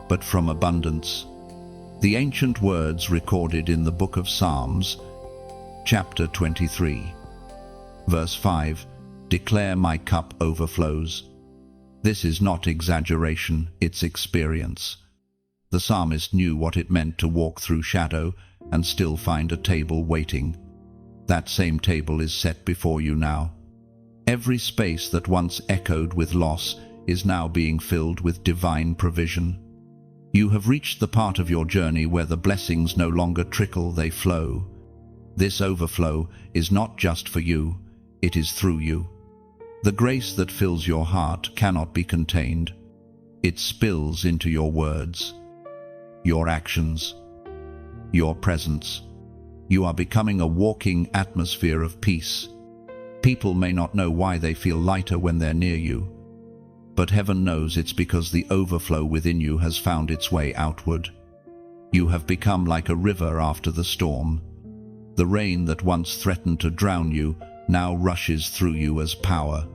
but from abundance. The ancient words recorded in the book of Psalms, chapter 23, verse 5, declare my cup overflows. This is not exaggeration, it's experience. The psalmist knew what it meant to walk through shadow and still find a table waiting. That same table is set before you now. Every space that once echoed with loss is now being filled with divine provision. You have reached the part of your journey where the blessings no longer trickle, they flow. This overflow is not just for you, it is through you. The grace that fills your heart cannot be contained. It spills into your words, your actions, your presence. You are becoming a walking atmosphere of peace. People may not know why they feel lighter when they're near you, but heaven knows it's because the overflow within you has found its way outward. You have become like a river after the storm. The rain that once threatened to drown you now rushes through you as power.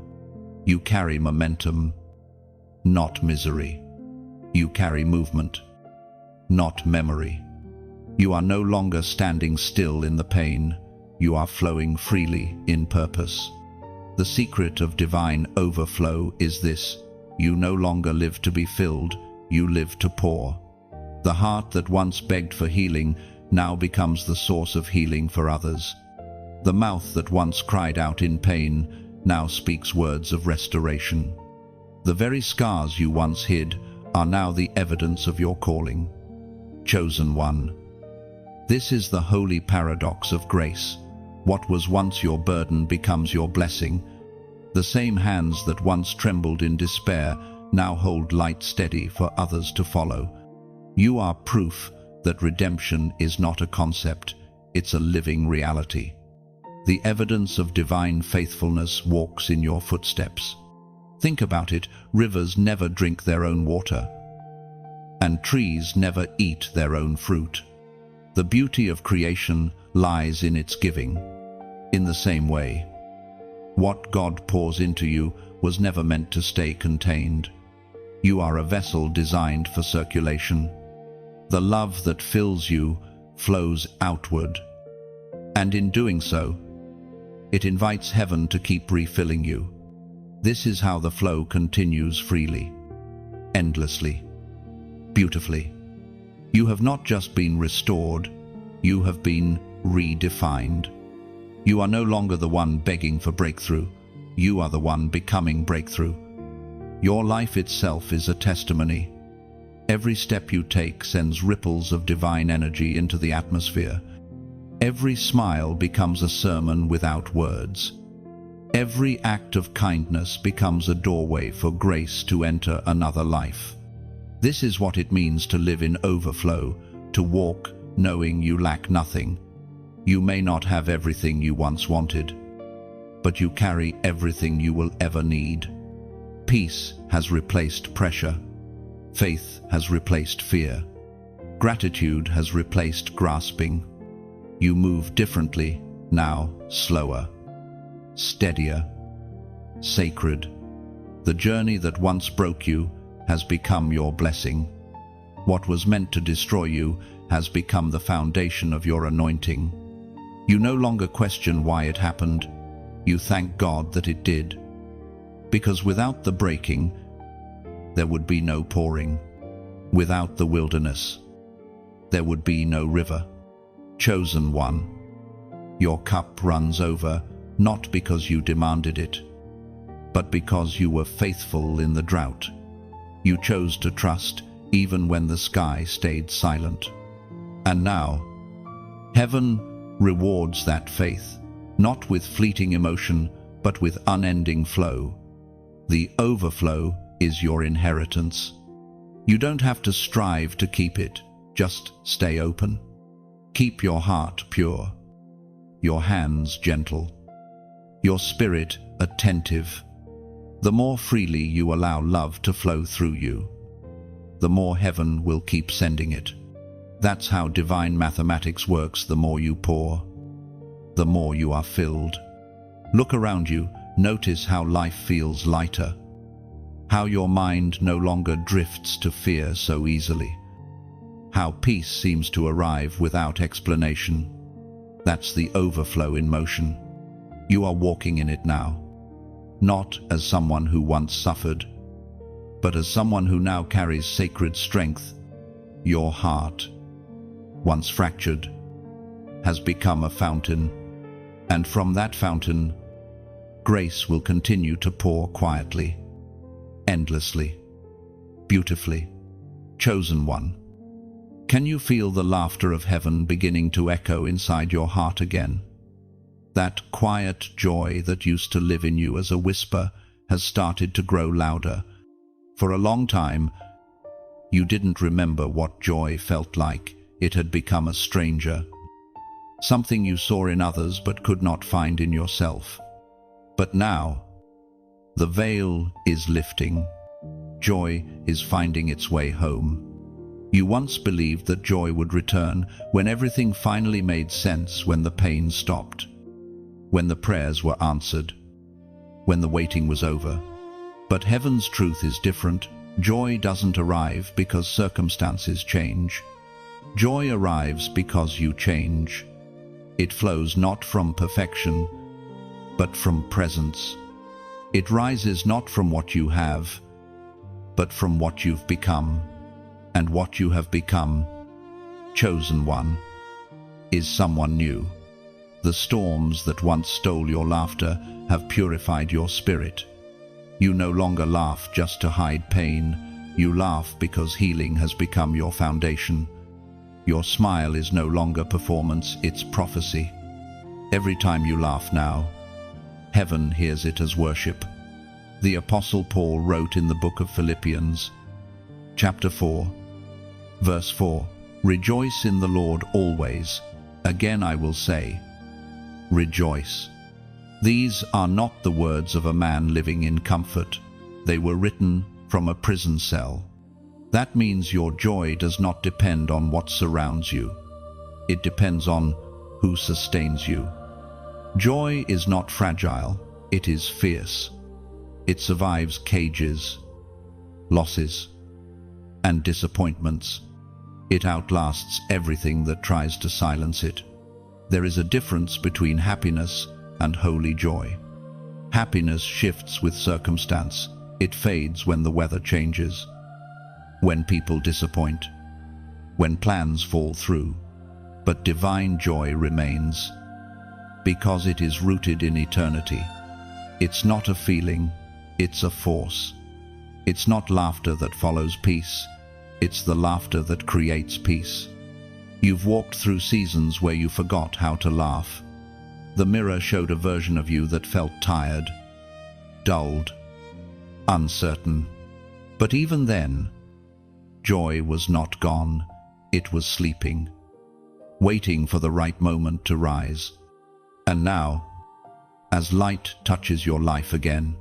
You carry momentum, not misery. You carry movement, not memory. You are no longer standing still in the pain. You are flowing freely in purpose. The secret of divine overflow is this: you no longer live to be filled, you live to pour. The heart that once begged for healing now becomes the source of healing for others. The mouth that once cried out in pain now speaks words of restoration. The very scars you once hid are now the evidence of your calling. Chosen one. This is the holy paradox of grace. What was once your burden becomes your blessing. The same hands that once trembled in despair now hold light steady for others to follow. You are proof that redemption is not a concept, it's a living reality. The evidence of divine faithfulness walks in your footsteps. Think about it, rivers never drink their own water, and trees never eat their own fruit. The beauty of creation lies in its giving. In the same way, what God pours into you was never meant to stay contained. You are a vessel designed for circulation. The love that fills you flows outward, and in doing so, it invites heaven to keep refilling you. This is how the flow continues freely, endlessly, beautifully. You have not just been restored, you have been redefined. You are no longer the one begging for breakthrough, you are the one becoming breakthrough. Your life itself is a testimony. Every step you take sends ripples of divine energy into the atmosphere. Every smile becomes a sermon without words. Every act of kindness becomes a doorway for grace to enter another life. This is what it means to live in overflow, to walk knowing you lack nothing. You may not have everything you once wanted, but you carry everything you will ever need. Peace has replaced pressure. Faith has replaced fear. Gratitude has replaced grasping. You move differently, now slower, steadier, sacred. The journey that once broke you has become your blessing. What was meant to destroy you has become the foundation of your anointing. You no longer question why it happened. You thank God that it did. Because without the breaking, there would be no pouring. Without the wilderness, there would be no river. Chosen one, your cup runs over, not because you demanded it, but because you were faithful in the drought. You chose to trust even when the sky stayed silent. And now, heaven rewards that faith, not with fleeting emotion, but with unending flow. The overflow is your inheritance. You don't have to strive to keep it, just stay open. Keep your heart pure, your hands gentle, your spirit attentive. The more freely you allow love to flow through you, the more heaven will keep sending it. That's how divine mathematics works. The more you pour, the more you are filled. Look around you, notice how life feels lighter, how your mind no longer drifts to fear so easily, how peace seems to arrive without explanation. That's the overflow in motion. You are walking in it now, not as someone who once suffered, but as someone who now carries sacred strength. Your heart, once fractured, has become a fountain, and from that fountain, grace will continue to pour quietly, endlessly, beautifully. Chosen one, can you feel the laughter of heaven beginning to echo inside your heart again? That quiet joy that used to live in you as a whisper has started to grow louder. For a long time, you didn't remember what joy felt like. It had become a stranger, something you saw in others but could not find in yourself. But now, the veil is lifting. Joy is finding its way home. You once believed that joy would return when everything finally made sense, when the pain stopped, when the prayers were answered, when the waiting was over. But heaven's truth is different. Joy doesn't arrive because circumstances change. Joy arrives because you change. It flows not from perfection, but from presence. It rises not from what you have, but from what you've become. And what you have become, chosen one, is someone new. The storms that once stole your laughter have purified your spirit. You no longer laugh just to hide pain. You laugh because healing has become your foundation. Your smile is no longer performance, it's prophecy. Every time you laugh now, heaven hears it as worship. The Apostle Paul wrote in the book of Philippians, chapter 4, verse 4, "Rejoice in the Lord always. Again I will say, rejoice." These are not the words of a man living in comfort. They were written from a prison cell. That means your joy does not depend on what surrounds you. It depends on who sustains you. Joy is not fragile, it is fierce. It survives cages, losses, and disappointments. It outlasts everything that tries to silence it. There is a difference between happiness and holy joy. Happiness shifts with circumstance. It fades when the weather changes, when people disappoint, when plans fall through. But divine joy remains, because it is rooted in eternity. It's not a feeling, it's a force. It's not laughter that follows peace, it's the laughter that creates peace. You've walked through seasons where you forgot how to laugh. The mirror showed a version of you that felt tired, dulled, uncertain. But even then, joy was not gone. It was sleeping, waiting for the right moment to rise. And now, as light touches your life again,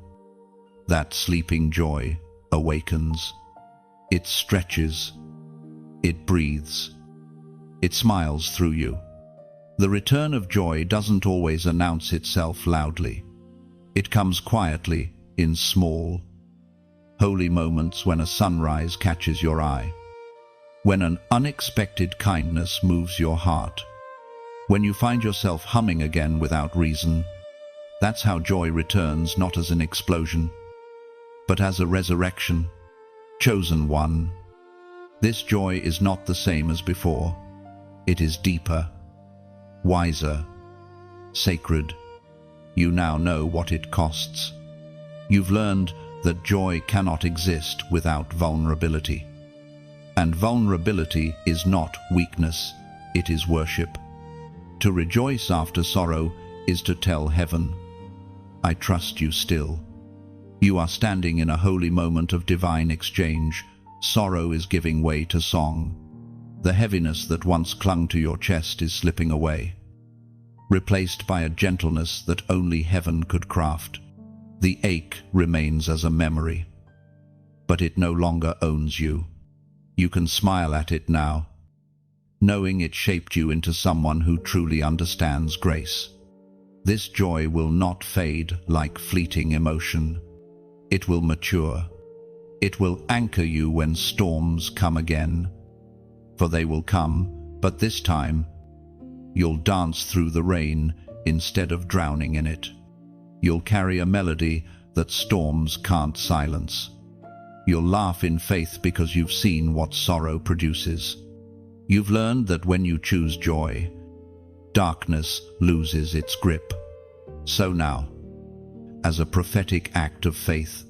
that sleeping joy awakens. It stretches, it breathes, it smiles through you. The return of joy doesn't always announce itself loudly. It comes quietly, in small, holy moments, when a sunrise catches your eye, when an unexpected kindness moves your heart, when you find yourself humming again without reason. That's how joy returns, not as an explosion, but as a resurrection. Chosen one, this joy is not the same as before. It is deeper, wiser, sacred. You now know what it costs. You've learned that joy cannot exist without vulnerability. And vulnerability is not weakness, it is worship. To rejoice after sorrow is to tell heaven, I trust you still. You are standing in a holy moment of divine exchange. Sorrow is giving way to song. The heaviness that once clung to your chest is slipping away, replaced by a gentleness that only heaven could craft. The ache remains as a memory, but it no longer owns you. You can smile at it now, knowing it shaped you into someone who truly understands grace. This joy will not fade like fleeting emotion. It will mature. It will anchor you when storms come again. For they will come, but this time, you'll dance through the rain instead of drowning in it. You'll carry a melody that storms can't silence. You'll laugh in faith because you've seen what sorrow produces. You've learned that when you choose joy, darkness loses its grip. So now, as a prophetic act of faith,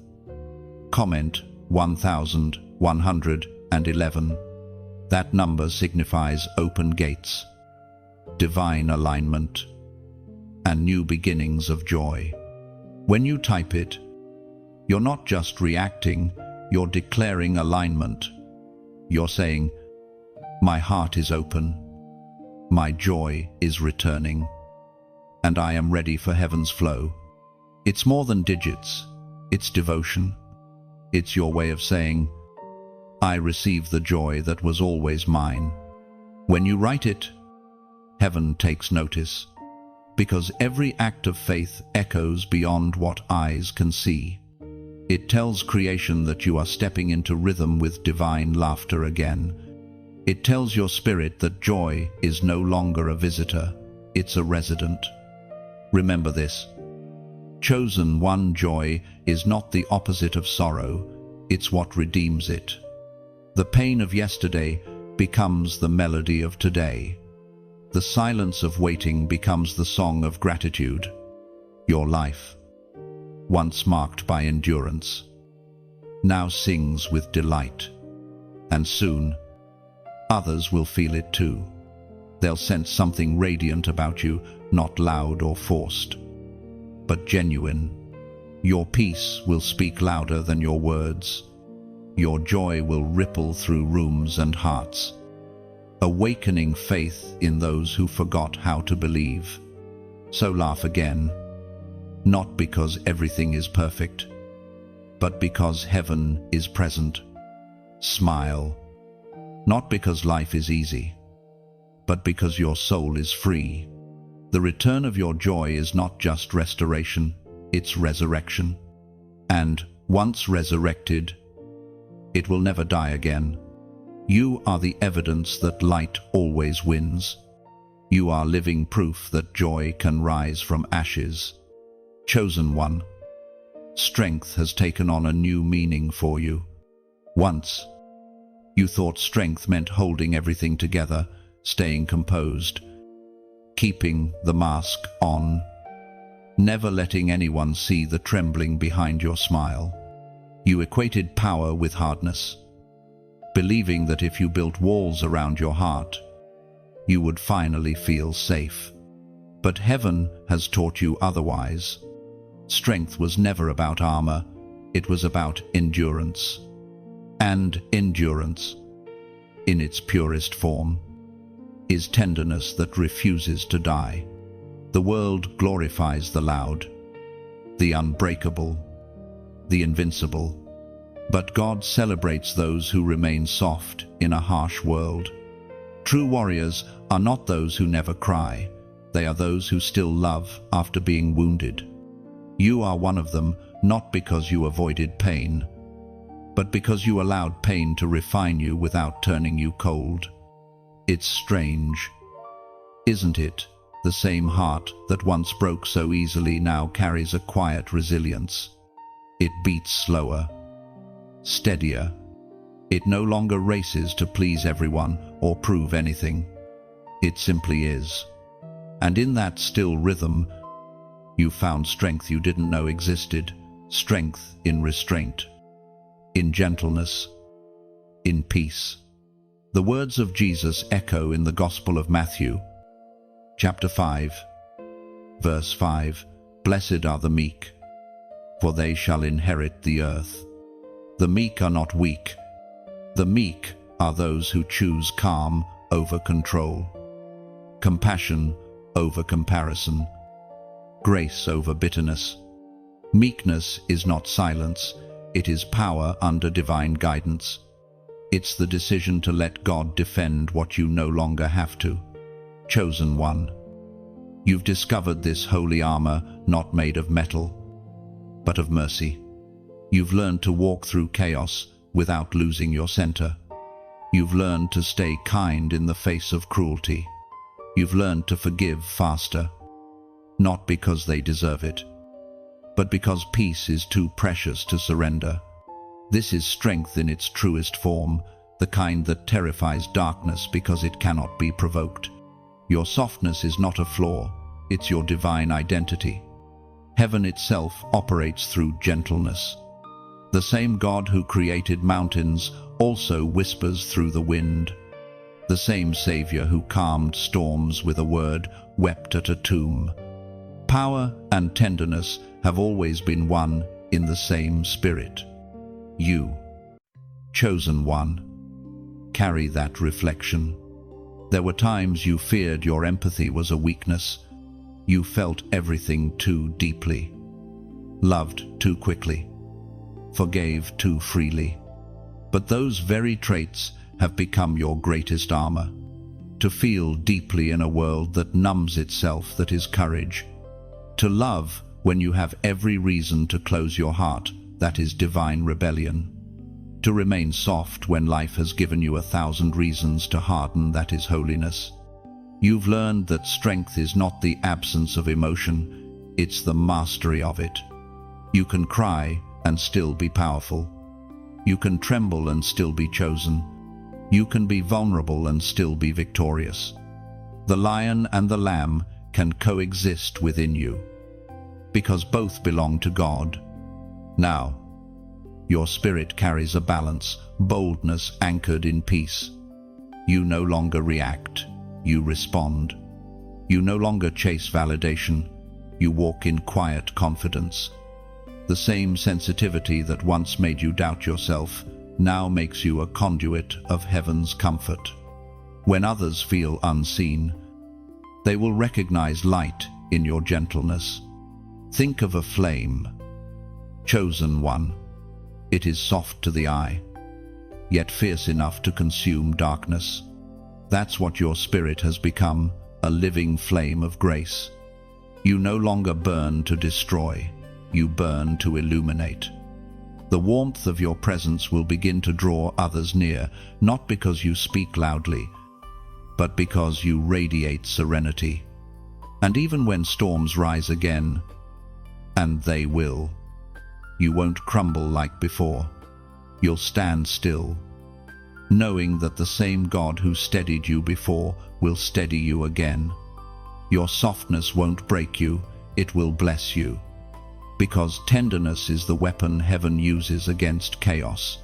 comment 1111. That number signifies open gates, divine alignment, and new beginnings of joy. When you type it, you're not just reacting, you're declaring alignment. You're saying, my heart is open, my joy is returning, and I am ready for heaven's flow. It's more than digits, it's devotion. It's your way of saying, I receive the joy that was always mine. When you write it, heaven takes notice, because every act of faith echoes beyond what eyes can see. It tells creation that you are stepping into rhythm with divine laughter again. It tells your spirit that joy is no longer a visitor, it's a resident. Remember this. Chosen one joy is not the opposite of sorrow, it's what redeems it. The pain of yesterday becomes the melody of today. The silence of waiting becomes the song of gratitude. Your life, once marked by endurance, now sings with delight. And soon, others will feel it too. They'll sense something radiant about you, not loud or forced, but genuine. Your peace will speak louder than your words. Your joy will ripple through rooms and hearts, awakening faith in those who forgot how to believe. So laugh again, not because everything is perfect, but because heaven is present. Smile, not because life is easy, but because your soul is free. The return of your joy is not just restoration, it's resurrection. And once resurrected, it will never die again. You are the evidence that light always wins. You are living proof that joy can rise from ashes. Chosen one, strength has taken on a new meaning for you. Once, you thought strength meant holding everything together, staying composed, keeping the mask on, never letting anyone see the trembling behind your smile. You equated power with hardness, believing that if you built walls around your heart, you would finally feel safe. But heaven has taught you otherwise. Strength was never about armor, it was about endurance. And endurance, in its purest form, is tenderness that refuses to die. The world glorifies the loud, the unbreakable, the invincible, but God celebrates those who remain soft in a harsh world. True warriors are not those who never cry, they are those who still love after being wounded. You are one of them, not because you avoided pain, but because you allowed pain to refine you without turning you cold. It's strange, isn't it? The same heart that once broke so easily now carries a quiet resilience. It beats slower, steadier. It no longer races to please everyone or prove anything. It simply is. And in that still rhythm, you found strength you didn't know existed, strength in restraint, in gentleness, in peace. The words of Jesus echo in the Gospel of Matthew, chapter 5, verse 5, "Blessed are the meek, for they shall inherit the earth. The meek are not weak. The meek are those who choose calm over control, compassion over comparison, grace over bitterness. Meekness is not silence, it is power under divine guidance. It's the decision to let God defend what you no longer have to. Chosen one. You've discovered this holy armor, not made of metal, but of mercy. You've learned to walk through chaos without losing your center. You've learned to stay kind in the face of cruelty. You've learned to forgive faster, not because they deserve it, but because peace is too precious to surrender. This is strength in its truest form, the kind that terrifies darkness because it cannot be provoked. Your softness is not a flaw, it's your divine identity. Heaven itself operates through gentleness. The same God who created mountains also whispers through the wind. The same Savior who calmed storms with a word wept at a tomb. Power and tenderness have always been one in the same spirit. You, chosen one, carry that reflection. There were times you feared your empathy was a weakness. You felt everything too deeply, loved too quickly, forgave too freely. But those very traits have become your greatest armor. To feel deeply in a world that numbs itself, that is courage. To love when you have every reason to close your heart, that is divine rebellion. To remain soft when life has given you 1,000 reasons to harden, that is holiness. You've learned that strength is not the absence of emotion, it's the mastery of it. You can cry and still be powerful. You can tremble and still be chosen. You can be vulnerable and still be victorious. The lion and the lamb can coexist within you, because both belong to God. Now, your spirit carries a balance, boldness anchored in peace. You no longer react, you respond. You no longer chase validation, you walk in quiet confidence. The same sensitivity that once made you doubt yourself now makes you a conduit of heaven's comfort. When others feel unseen, they will recognize light in your gentleness. Think of a flame, chosen one. It is soft to the eye, yet fierce enough to consume darkness. That's what your spirit has become, a living flame of grace. You no longer burn to destroy, you burn to illuminate. The warmth of your presence will begin to draw others near, not because you speak loudly, but because you radiate serenity. And even when storms rise again, and they will, you won't crumble like before. You'll stand still, knowing that the same God who steadied you before will steady you again. Your softness won't break you, it will bless you. Because tenderness is the weapon heaven uses against chaos.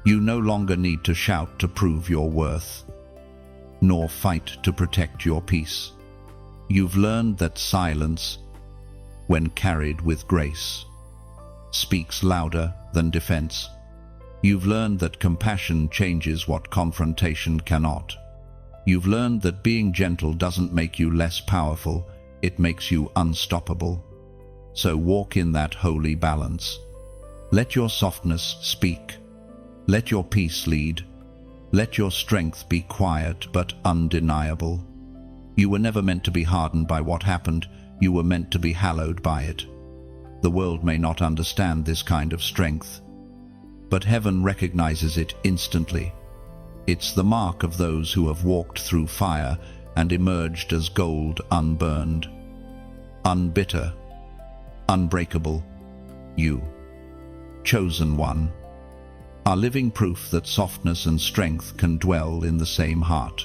You no longer need to shout to prove your worth, nor fight to protect your peace. You've learned that silence, when carried with grace, speaks louder than defense. You've learned that compassion changes what confrontation cannot. You've learned that being gentle doesn't make you less powerful, it makes you unstoppable. So walk in that holy balance. Let your softness speak. Let your peace lead. Let your strength be quiet but undeniable. You were never meant to be hardened by what happened, you were meant to be hallowed by it. The world may not understand this kind of strength, but heaven recognizes it instantly. It's the mark of those who have walked through fire and emerged as gold unburned, unbitter, unbreakable. You, chosen one, are living proof that softness and strength can dwell in the same heart.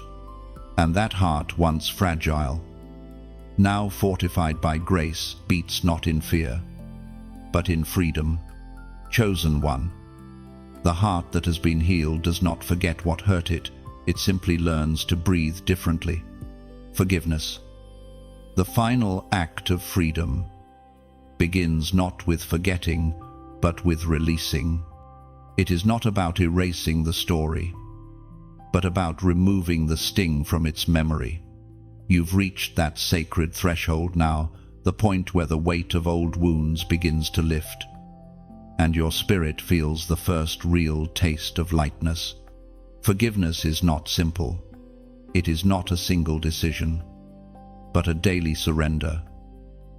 And that heart, once fragile, now fortified by grace, beats not in fear, but in freedom. Chosen one, the heart that has been healed does not forget what hurt it, it simply learns to breathe differently. Forgiveness, the final act of freedom, begins not with forgetting, but with releasing. It is not about erasing the story, but about removing the sting from its memory. You've reached that sacred threshold now, the point where the weight of old wounds begins to lift, and your spirit feels the first real taste of lightness. Forgiveness is not simple. It is not a single decision, but a daily surrender.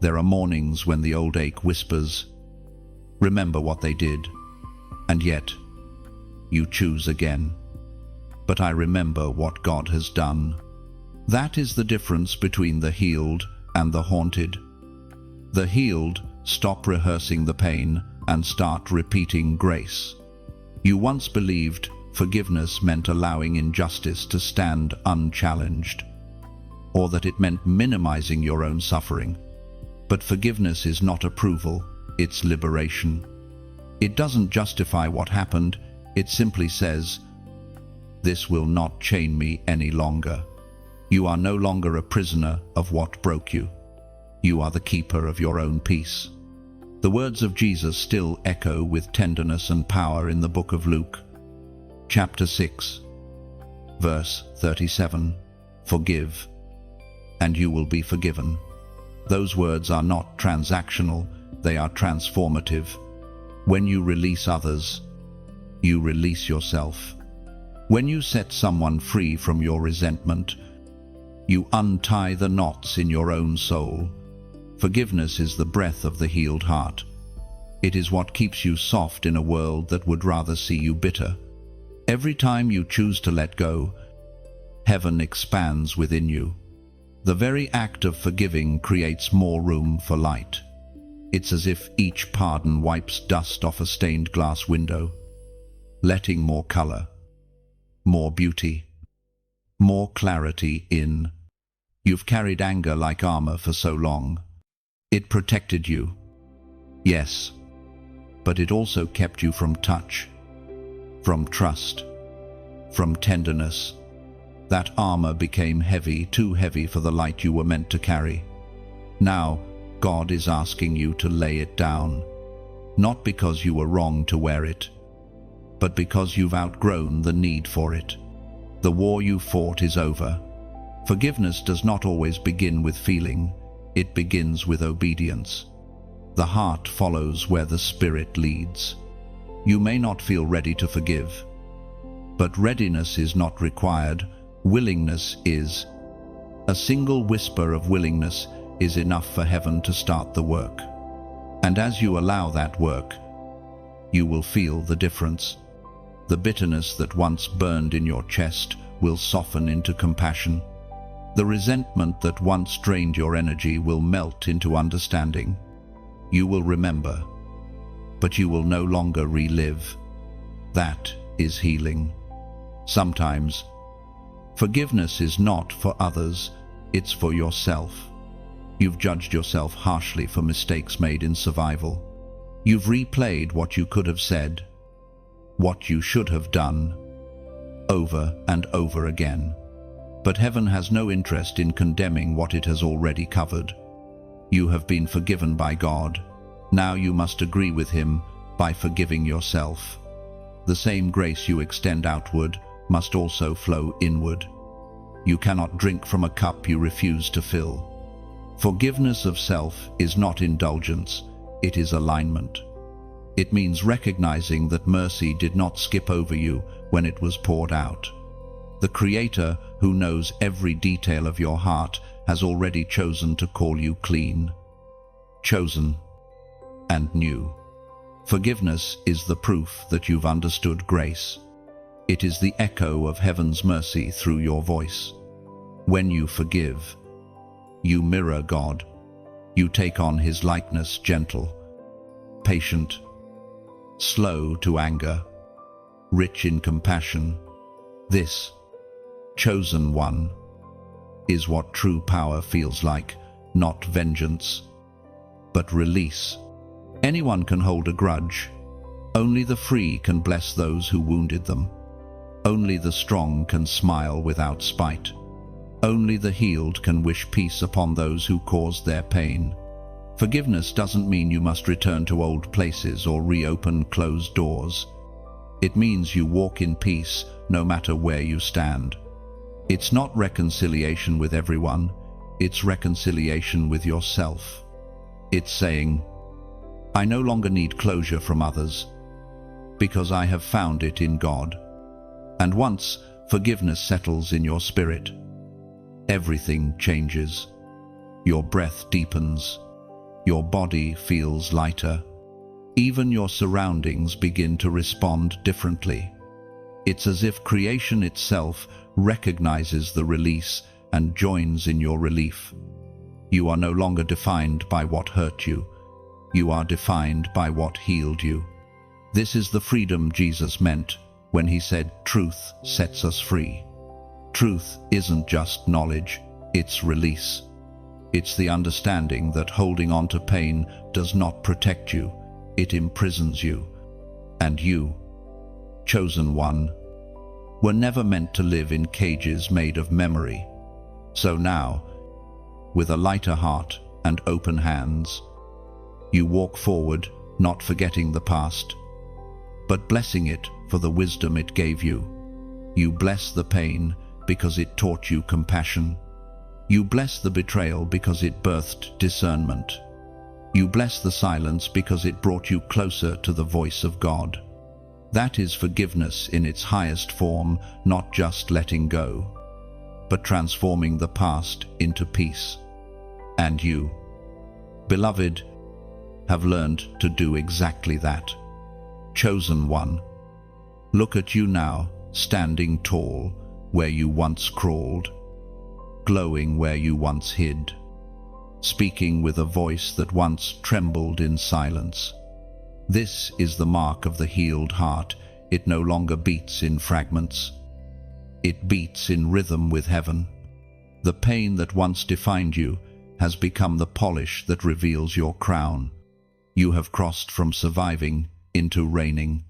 There are mornings when the old ache whispers, "Remember what they did," and yet you choose again. "But I remember what God has done." That is the difference between the healed and the haunted. The healed stop rehearsing the pain and start repeating grace. You once believed forgiveness meant allowing injustice to stand unchallenged, or that it meant minimizing your own suffering. But forgiveness is not approval, it's liberation. It doesn't justify what happened, it simply says, "This will not chain me any longer." You are no longer a prisoner of what broke you. You are the keeper of your own peace. The words of Jesus still echo with tenderness and power in the book of Luke, chapter 6, verse 37, "Forgive, and you will be forgiven." Those words are not transactional, they are transformative. When you release others, you release yourself. When you set someone free from your resentment, you untie the knots in your own soul. Forgiveness is the breath of the healed heart. It is what keeps you soft in a world that would rather see you bitter. Every time you choose to let go, heaven expands within you. The very act of forgiving creates more room for light. It's as if each pardon wipes dust off a stained glass window, letting more color, more beauty, more clarity in. You've carried anger like armor for so long. It protected you, yes, but it also kept you from touch, from trust, from tenderness. That armor became heavy, too heavy for the light you were meant to carry. Now, God is asking you to lay it down, not because you were wrong to wear it, but because you've outgrown the need for it. The war you fought is over. Forgiveness does not always begin with feeling, it begins with obedience. The heart follows where the spirit leads. You may not feel ready to forgive, but readiness is not required, willingness is. A single whisper of willingness is enough for heaven to start the work. And as you allow that work, you will feel the difference. The bitterness that once burned in your chest will soften into compassion. The resentment that once drained your energy will melt into understanding. You will remember, but you will no longer relive. That is healing. Sometimes, forgiveness is not for others, it's for yourself. You've judged yourself harshly for mistakes made in survival. You've replayed what you could have said, what you should have done, over and over again. But heaven has no interest in condemning what it has already covered. You have been forgiven by God. Now you must agree with Him by forgiving yourself. The same grace you extend outward must also flow inward. You cannot drink from a cup you refuse to fill. Forgiveness of self is not indulgence, it is alignment. It means recognizing that mercy did not skip over you when it was poured out. The Creator, who knows every detail of your heart, has already chosen to call you clean, chosen, and new. Forgiveness is the proof that you've understood grace. It is the echo of heaven's mercy through your voice. When you forgive, you mirror God. You take on His likeness, gentle, patient, slow to anger, rich in compassion. This chosen one is what true power feels like, not vengeance, but release. Anyone can hold a grudge. Only the free can bless those who wounded them. Only the strong can smile without spite. Only the healed can wish peace upon those who caused their pain. Forgiveness doesn't mean you must return to old places or reopen closed doors. It means you walk in peace no matter where you stand. It's not reconciliation with everyone, it's reconciliation with yourself. It's saying, I no longer need closure from others, because I have found it in God. And once forgiveness settles in your spirit, everything changes. Your breath deepens, your body feels lighter, even your surroundings begin to respond differently. It's as if creation itself recognizes the release and joins in your relief. You are no longer defined by what hurt you. You are defined by what healed you. This is the freedom Jesus meant when he said, "Truth sets us free." Truth isn't just knowledge, it's release. It's the understanding that holding on to pain does not protect you, it imprisons you. And you, chosen one, were never meant to live in cages made of memory. So now, with a lighter heart and open hands, you walk forward, not forgetting the past, but blessing it for the wisdom it gave you. You bless the pain because it taught you compassion. You bless the betrayal because it birthed discernment. You bless the silence because it brought you closer to the voice of God. That is forgiveness in its highest form, not just letting go, but transforming the past into peace. And you, beloved, have learned to do exactly that. Chosen one, look at you now, standing tall where you once crawled, glowing where you once hid, speaking with a voice that once trembled in silence. This is the mark of the healed heart. It no longer beats in fragments. It beats in rhythm with heaven. The pain that once defined you has become the polish that reveals your crown. You have crossed from surviving into reigning.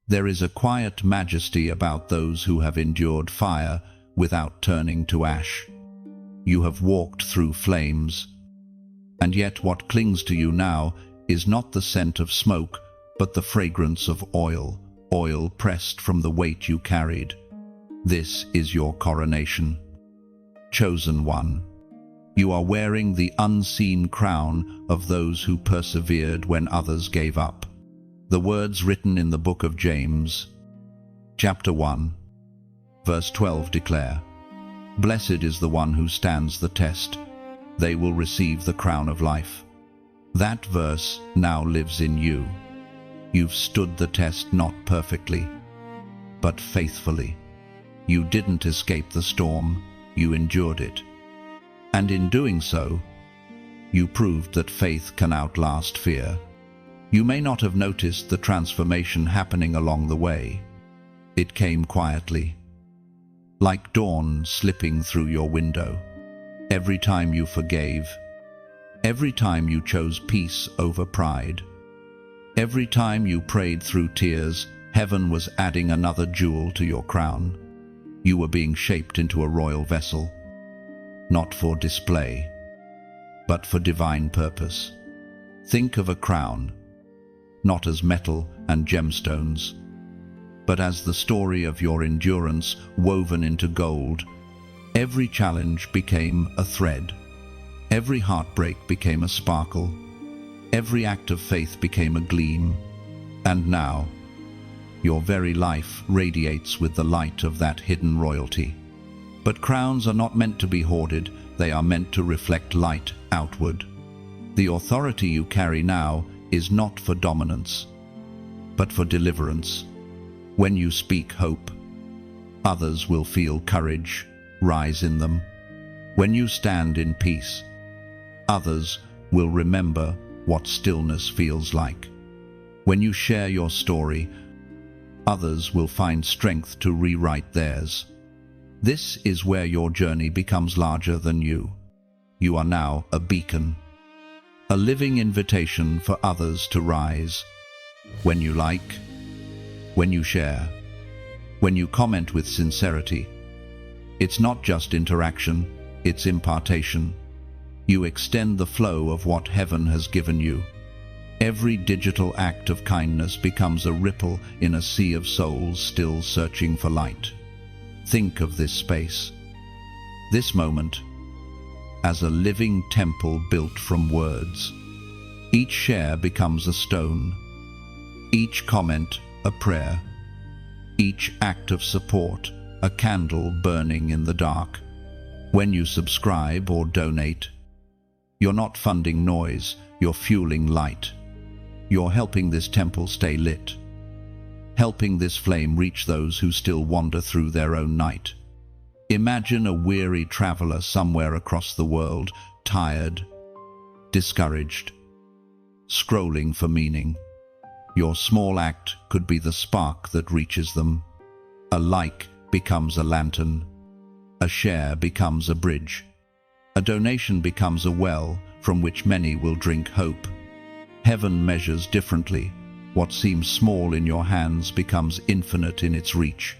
There is a quiet majesty about those who have endured fire without turning to ash. You have walked through flames, and yet what clings to you now is not the scent of smoke, but the fragrance of oil, oil pressed from the weight you carried. This is your coronation. Chosen one, you are wearing the unseen crown of those who persevered when others gave up. The words written in the book of James, chapter 1, verse 12 declare, "Blessed is the one who stands the test. They will receive the crown of life." That verse now lives in you. You've stood the test not perfectly, but faithfully. You didn't escape the storm, you endured it. And in doing so, you proved that faith can outlast fear. You may not have noticed the transformation happening along the way. It came quietly, like dawn slipping through your window. Every time you forgave, every time you chose peace over pride, every time you prayed through tears, heaven was adding another jewel to your crown. You were being shaped into a royal vessel, not for display, but for divine purpose. Think of a crown, not as metal and gemstones, but as the story of your endurance woven into gold. Every challenge became a thread. Every heartbreak became a sparkle. Every act of faith became a gleam. And now, your very life radiates with the light of that hidden royalty. But crowns are not meant to be hoarded, they are meant to reflect light outward. The authority you carry now is not for dominance, but for deliverance. When you speak hope, others will feel courage rise in them. When you stand in peace, others will remember what stillness feels like. When you share your story, others will find strength to rewrite theirs. This is where your journey becomes larger than you. You are now a beacon, a living invitation for others to rise. When you like, when you share, when you comment with sincerity, it's not just interaction, it's impartation. You extend the flow of what heaven has given you. Every digital act of kindness becomes a ripple in a sea of souls still searching for light. Think of this space, this moment, as a living temple built from words. Each share becomes a stone, each comment a prayer, each act of support a candle burning in the dark. When you subscribe or donate, you're not funding noise, you're fueling light. You're helping this temple stay lit, helping this flame reach those who still wander through their own night. Imagine a weary traveler somewhere across the world, tired, discouraged, scrolling for meaning. Your small act could be the spark that reaches them. A like becomes a lantern. A share becomes a bridge. A donation becomes a well from which many will drink hope. Heaven measures differently. What seems small in your hands becomes infinite in its reach.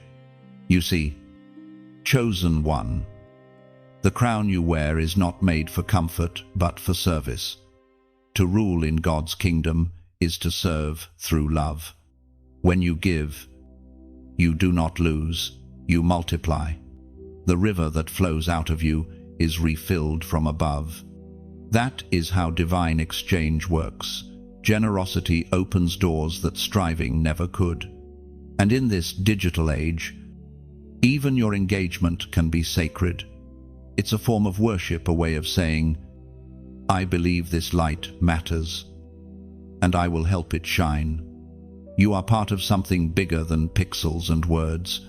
You see, chosen one, the crown you wear is not made for comfort but for service. To rule in God's kingdom is to serve through love. When you give, you do not lose, you multiply. The river that flows out of you is refilled from above. That is how divine exchange works. Generosity opens doors that striving never could. And in this digital age, even your engagement can be sacred. It's a form of worship, a way of saying, I believe this light matters, and I will help it shine. You are part of something bigger than pixels and words.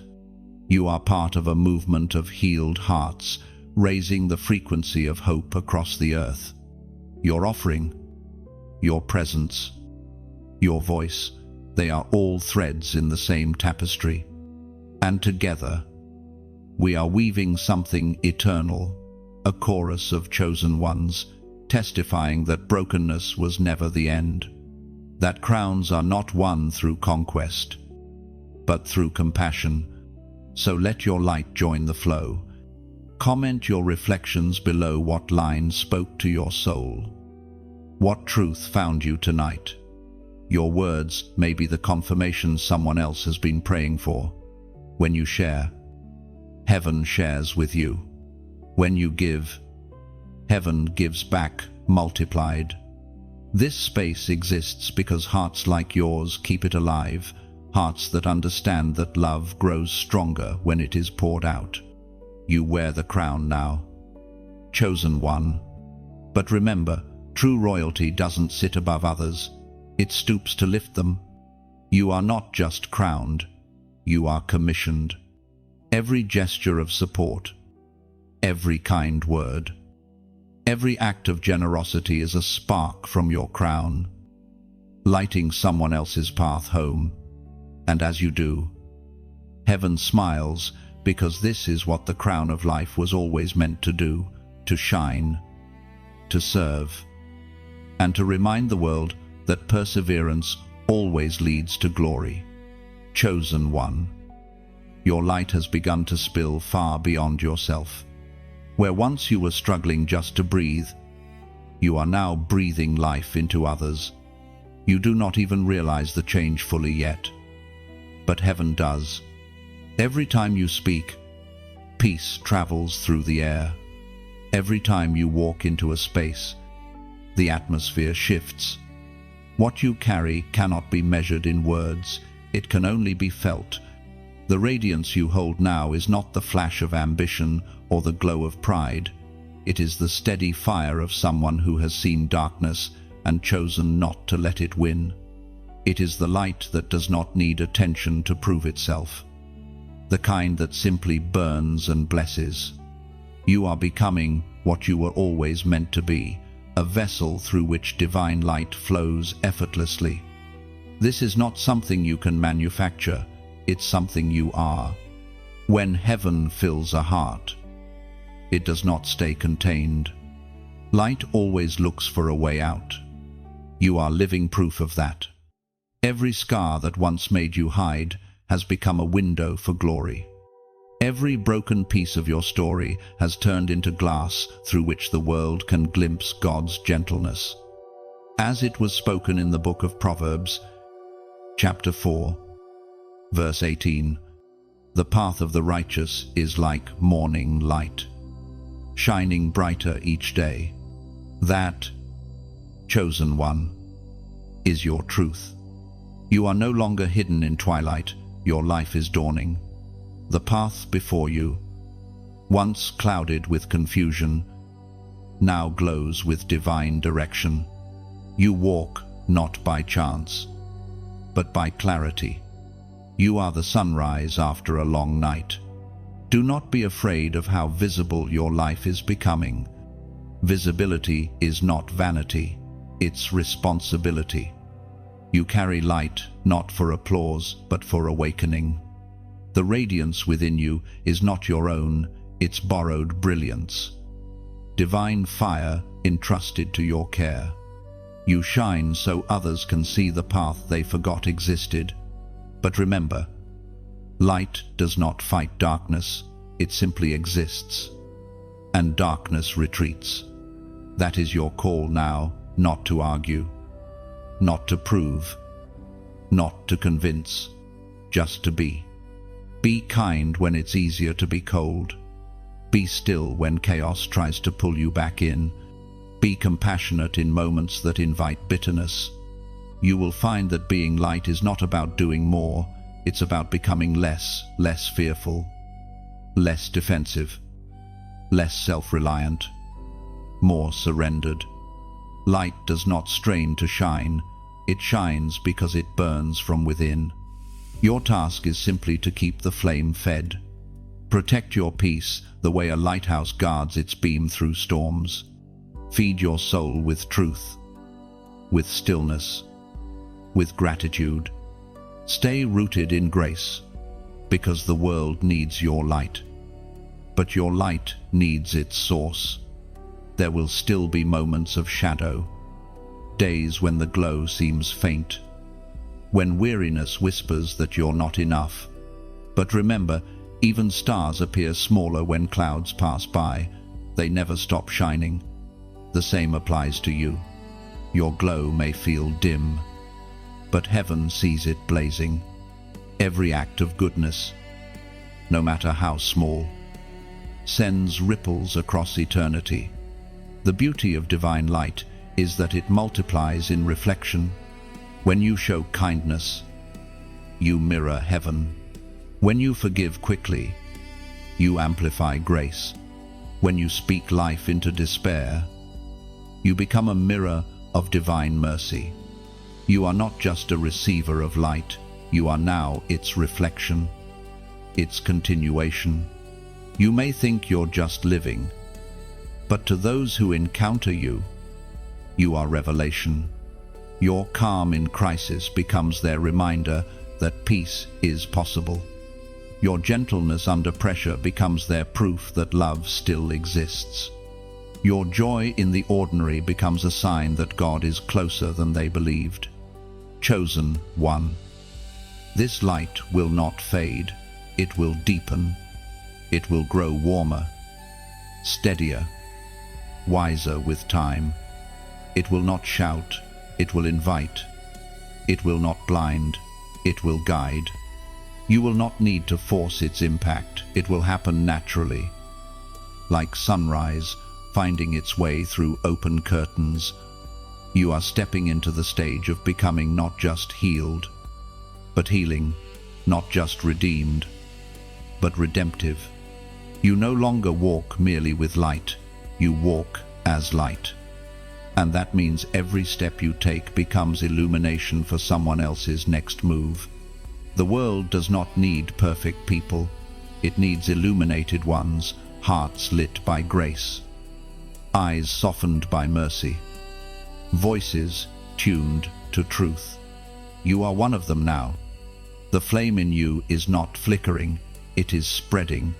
You are part of a movement of healed hearts, raising the frequency of hope across the earth. Your offering, your presence, your voice, they are all threads in the same tapestry. And together, we are weaving something eternal, a chorus of chosen ones, testifying that brokenness was never the end, that crowns are not won through conquest, but through compassion. So let your light join the flow. Comment your reflections below. What line spoke to your soul? What truth found you tonight? Your words may be the confirmation someone else has been praying for. When you share, heaven shares with you. When you give, heaven gives back multiplied. This space exists because hearts like yours keep it alive, hearts that understand that love grows stronger when it is poured out. You wear the crown now, chosen one. But remember, true royalty doesn't sit above others, it stoops to lift them. You are not just crowned, you are commissioned. Every gesture of support, every kind word, every act of generosity is a spark from your crown, lighting someone else's path home. And as you do, heaven smiles, because this is what the crown of life was always meant to do, to shine, to serve, and to remind the world that perseverance always leads to glory. Chosen one, your light has begun to spill far beyond yourself. Where once you were struggling just to breathe, you are now breathing life into others. You do not even realize the change fully yet, but heaven does. Every time you speak, peace travels through the air. Every time you walk into a space, the atmosphere shifts. What you carry cannot be measured in words, it can only be felt. The radiance you hold now is not the flash of ambition or the glow of pride. It is the steady fire of someone who has seen darkness and chosen not to let it win. It is the light that does not need attention to prove itself, the kind that simply burns and blesses. You are becoming what you were always meant to be, a vessel through which divine light flows effortlessly. This is not something you can manufacture, it's something you are. When heaven fills a heart, it does not stay contained. Light always looks for a way out. You are living proof of that. Every scar that once made you hide has become a window for glory. Every broken piece of your story has turned into glass through which the world can glimpse God's gentleness. As it was spoken in the book of Proverbs, chapter 4, verse 18, "The path of the righteous is like morning light, shining brighter each day." That, chosen one, is your truth. You are no longer hidden in twilight. Your life is dawning. The path before you, once clouded with confusion, now glows with divine direction. You walk not by chance, but by clarity. You are the sunrise after a long night. Do not be afraid of how visible your life is becoming. Visibility is not vanity, it's responsibility. You carry light not for applause, but for awakening. The radiance within you is not your own, it's borrowed brilliance. Divine fire entrusted to your care. You shine so others can see the path they forgot existed. But remember, light does not fight darkness, it simply exists. And darkness retreats. That is your call now, not to argue, not to prove, not to convince, just to be. Be kind when it's easier to be cold. Be still when chaos tries to pull you back in. Be compassionate in moments that invite bitterness. You will find that being light is not about doing more, it's about becoming less fearful, less defensive, less self-reliant, more surrendered. Light does not strain to shine, it shines because it burns from within. Your task is simply to keep the flame fed. Protect your peace the way a lighthouse guards its beam through storms. Feed your soul with truth, with stillness, with gratitude. Stay rooted in grace, because the world needs your light. But your light needs its source. There will still be moments of shadow, days when the glow seems faint, when weariness whispers that you're not enough. But remember, even stars appear smaller when clouds pass by. They never stop shining. The same applies to you. Your glow may feel dim, but heaven sees it blazing. Every act of goodness, no matter how small, sends ripples across eternity. The beauty of divine light is that it multiplies in reflection. When you show kindness, you mirror heaven. When you forgive quickly, you amplify grace. When you speak life into despair, you become a mirror of divine mercy. You are not just a receiver of light, you are now its reflection, its continuation. You may think you're just living, but to those who encounter you, you are revelation. Your calm in crisis becomes their reminder that peace is possible. Your gentleness under pressure becomes their proof that love still exists. Your joy in the ordinary becomes a sign that God is closer than they believed. Chosen one. This light will not fade. It will deepen. It will grow warmer, steadier, wiser with time. It will not shout. It will invite. It will not blind. It will guide. You will not need to force its impact. It will happen naturally. Like sunrise finding its way through open curtains, you are stepping into the stage of becoming not just healed, but healing, not just redeemed, but redemptive. You no longer walk merely with light, you walk as light. And that means every step you take becomes illumination for someone else's next move. The world does not need perfect people. It needs illuminated ones, hearts lit by grace, eyes softened by mercy, voices tuned to truth. You are one of them now. The flame in you is not flickering, it is spreading.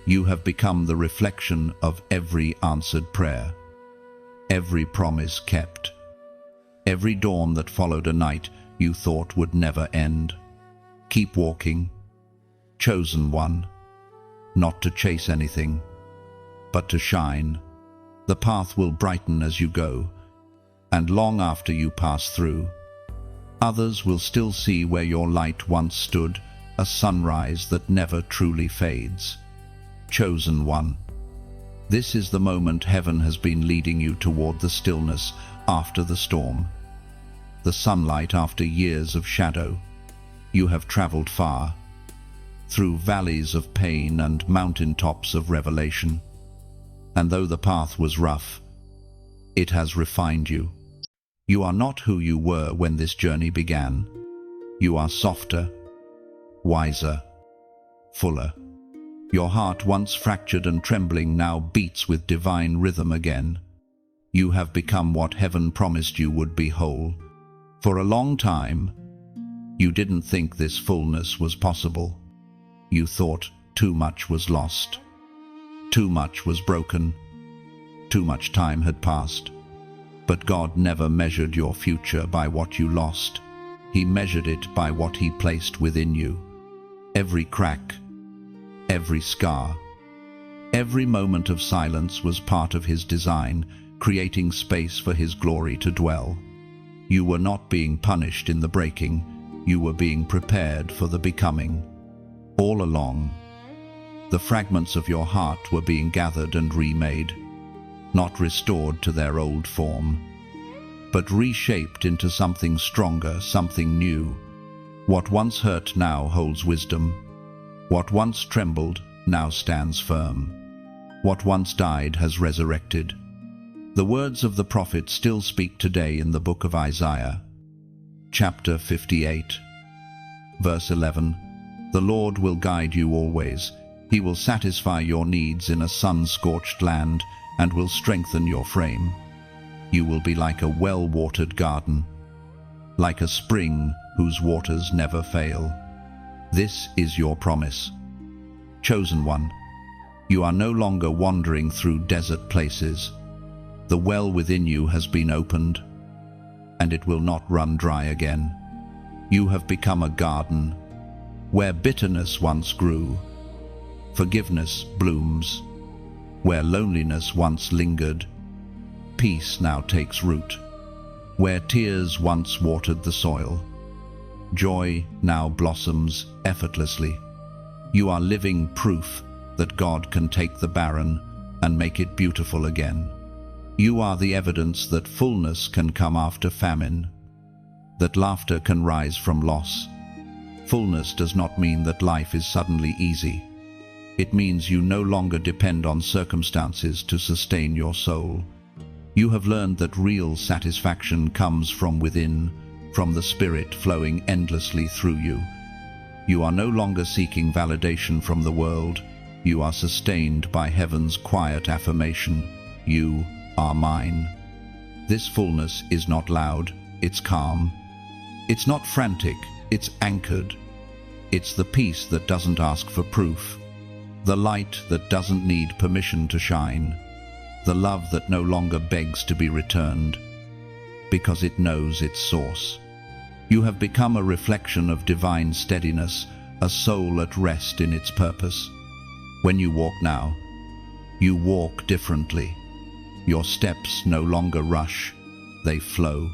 You have become the reflection of every answered prayer, every promise kept, every dawn that followed a night you thought would never end. Keep walking, chosen one. not to chase anything, but to shine. The path will brighten as you go, and long after you pass through, others will still see where your light once stood, a sunrise that never truly fades. Chosen one. This is the moment heaven has been leading you toward, the stillness after the storm, the sunlight after years of shadow. You have traveled far, through valleys of pain and mountaintops of revelation. And though the path was rough, it has refined you. You are not who you were when this journey began. You are softer, wiser, fuller. Your heart, once fractured and trembling, now beats with divine rhythm again. You have become what heaven promised you would be: whole. For a long time, you didn't think this fullness was possible. You thought too much was lost. Too much was broken. Too much time had passed. But God never measured your future by what you lost. He measured it by what He placed within you. Every crack, every scar, every moment of silence was part of His design, creating space for His glory to dwell. You were not being punished in the breaking, you were being prepared for the becoming. All along, the fragments of your heart were being gathered and remade, not restored to their old form, but reshaped into something stronger, something new. What once hurt now holds wisdom. What once trembled now stands firm. What once died has resurrected. The words of the prophet still speak today in the book of Isaiah, chapter 58, verse 11. The Lord will guide you always. He will satisfy your needs in a sun-scorched land and will strengthen your frame. You will be like a well-watered garden, like a spring whose waters never fail. This is your promise. Chosen one, you are no longer wandering through desert places. The well within you has been opened, and it will not run dry again. You have become a garden where bitterness once grew, forgiveness blooms. Where loneliness once lingered, peace now takes root. Where tears once watered the soil, joy now blossoms effortlessly. You are living proof that God can take the barren and make it beautiful again. You are the evidence that fullness can come after famine, that laughter can rise from loss. Fullness does not mean that life is suddenly easy. It means you no longer depend on circumstances to sustain your soul. You have learned that real satisfaction comes from within, from the Spirit flowing endlessly through you. You are no longer seeking validation from the world. You are sustained by heaven's quiet affirmation: you are mine. This fullness is not loud, it's calm. It's not frantic, it's anchored. It's the peace that doesn't ask for proof, the light that doesn't need permission to shine, the love that no longer begs to be returned, because it knows its source. You have become a reflection of divine steadiness, a soul at rest in its purpose. When you walk now, you walk differently. Your steps no longer rush, they flow.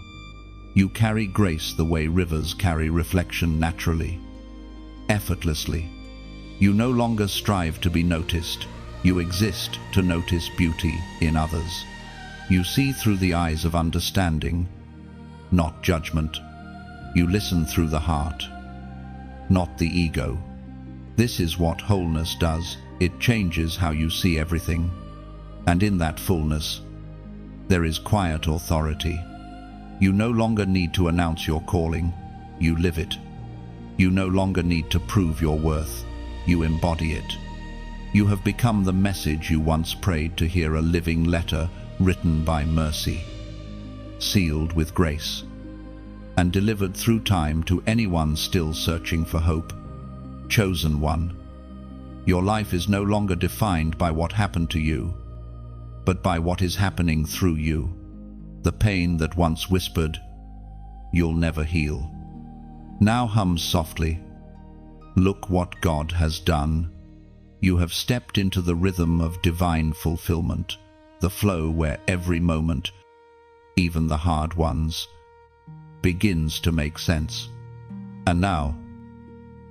You carry grace the way rivers carry reflection, naturally, effortlessly. You no longer strive to be noticed. You exist to notice beauty in others. You see through the eyes of understanding, not judgment. You listen through the heart, not the ego. This is what wholeness does. It changes how you see everything. And in that fullness, there is quiet authority. You no longer need to announce your calling. You live it. You no longer need to prove your worth. You embody it. You have become the message you once prayed to hear, a living letter written by mercy, sealed with grace, and delivered through time to anyone still searching for hope. Chosen one, your life is no longer defined by what happened to you, but by what is happening through you. The pain that once whispered, "You'll never heal," now hums softly, "Look what God has done." You have stepped into the rhythm of divine fulfillment, the flow where every moment, even the hard ones, begins to make sense. And now,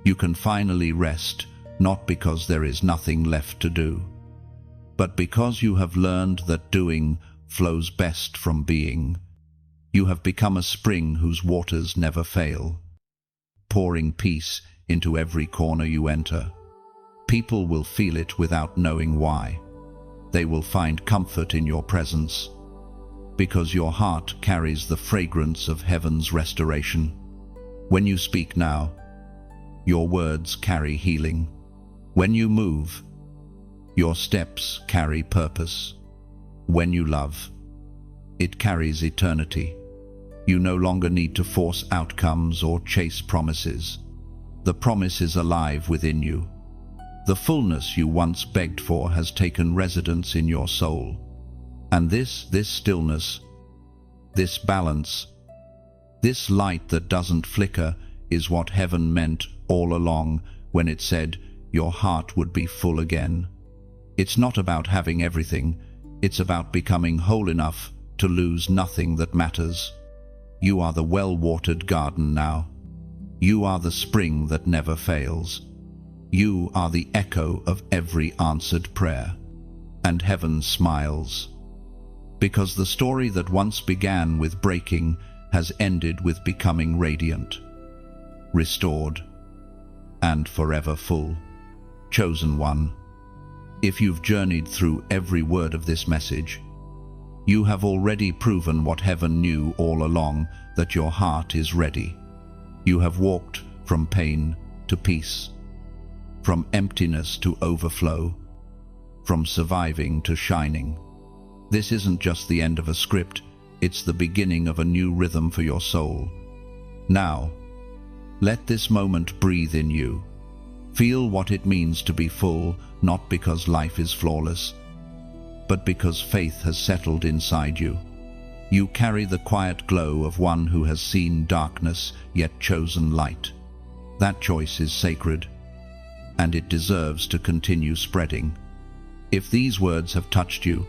you can finally rest, not because there is nothing left to do, but because you have learned that doing flows best from being. You have become a spring whose waters never fail, pouring peace into every corner you enter. People will feel it without knowing why. They will find comfort in your presence, because your heart carries the fragrance of heaven's restoration. When you speak now, your words carry healing. When you move, your steps carry purpose. When you love, it carries eternity. You no longer need to force outcomes or chase promises. The promise is alive within you. The fullness you once begged for has taken residence in your soul. And this stillness, this balance, this light that doesn't flicker is what heaven meant all along when it said your heart would be full again. It's not about having everything, it's about becoming whole enough to lose nothing that matters. You are the well-watered garden now. You are the spring that never fails. You are the echo of every answered prayer. And heaven smiles, because the story that once began with breaking has ended with becoming radiant, restored, and forever full. Chosen one, if you've journeyed through every word of this message, you have already proven what heaven knew all along, that your heart is ready. You have walked from pain to peace, from emptiness to overflow, from surviving to shining. This isn't just the end of a script, it's the beginning of a new rhythm for your soul. Now, let this moment breathe in you. Feel what it means to be full, not because life is flawless, but because faith has settled inside you. You carry the quiet glow of one who has seen darkness yet chosen light. That choice is sacred, and it deserves to continue spreading. If these words have touched you,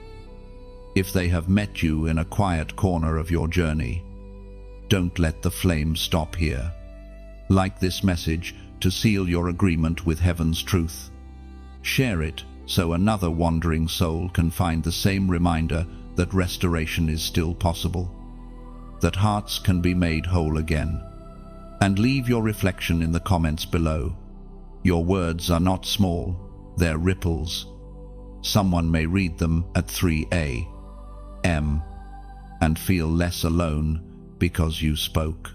if they have met you in a quiet corner of your journey, don't let the flame stop here. Like this message to seal your agreement with heaven's truth. Share it so another wandering soul can find the same reminder that restoration is still possible, that hearts can be made whole again. And leave your reflection in the comments below. Your words are not small, they're ripples. Someone may read them at 3 a.m. and feel less alone because you spoke.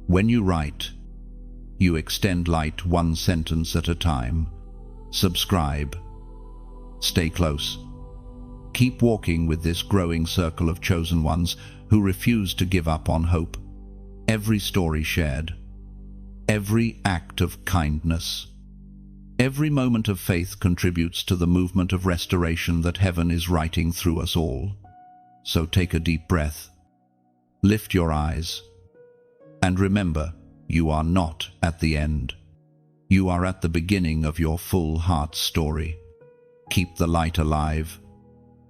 When you write, you extend light one sentence at a time. Subscribe. Stay close. Keep walking with this growing circle of chosen ones who refuse to give up on hope. Every story shared, every act of kindness, every moment of faith contributes to the movement of restoration that heaven is writing through us all. So take a deep breath, lift your eyes, and remember, you are not at the end. You are at the beginning of your full heart story. Keep the light alive.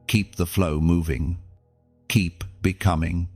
Keep the flow moving. Keep becoming.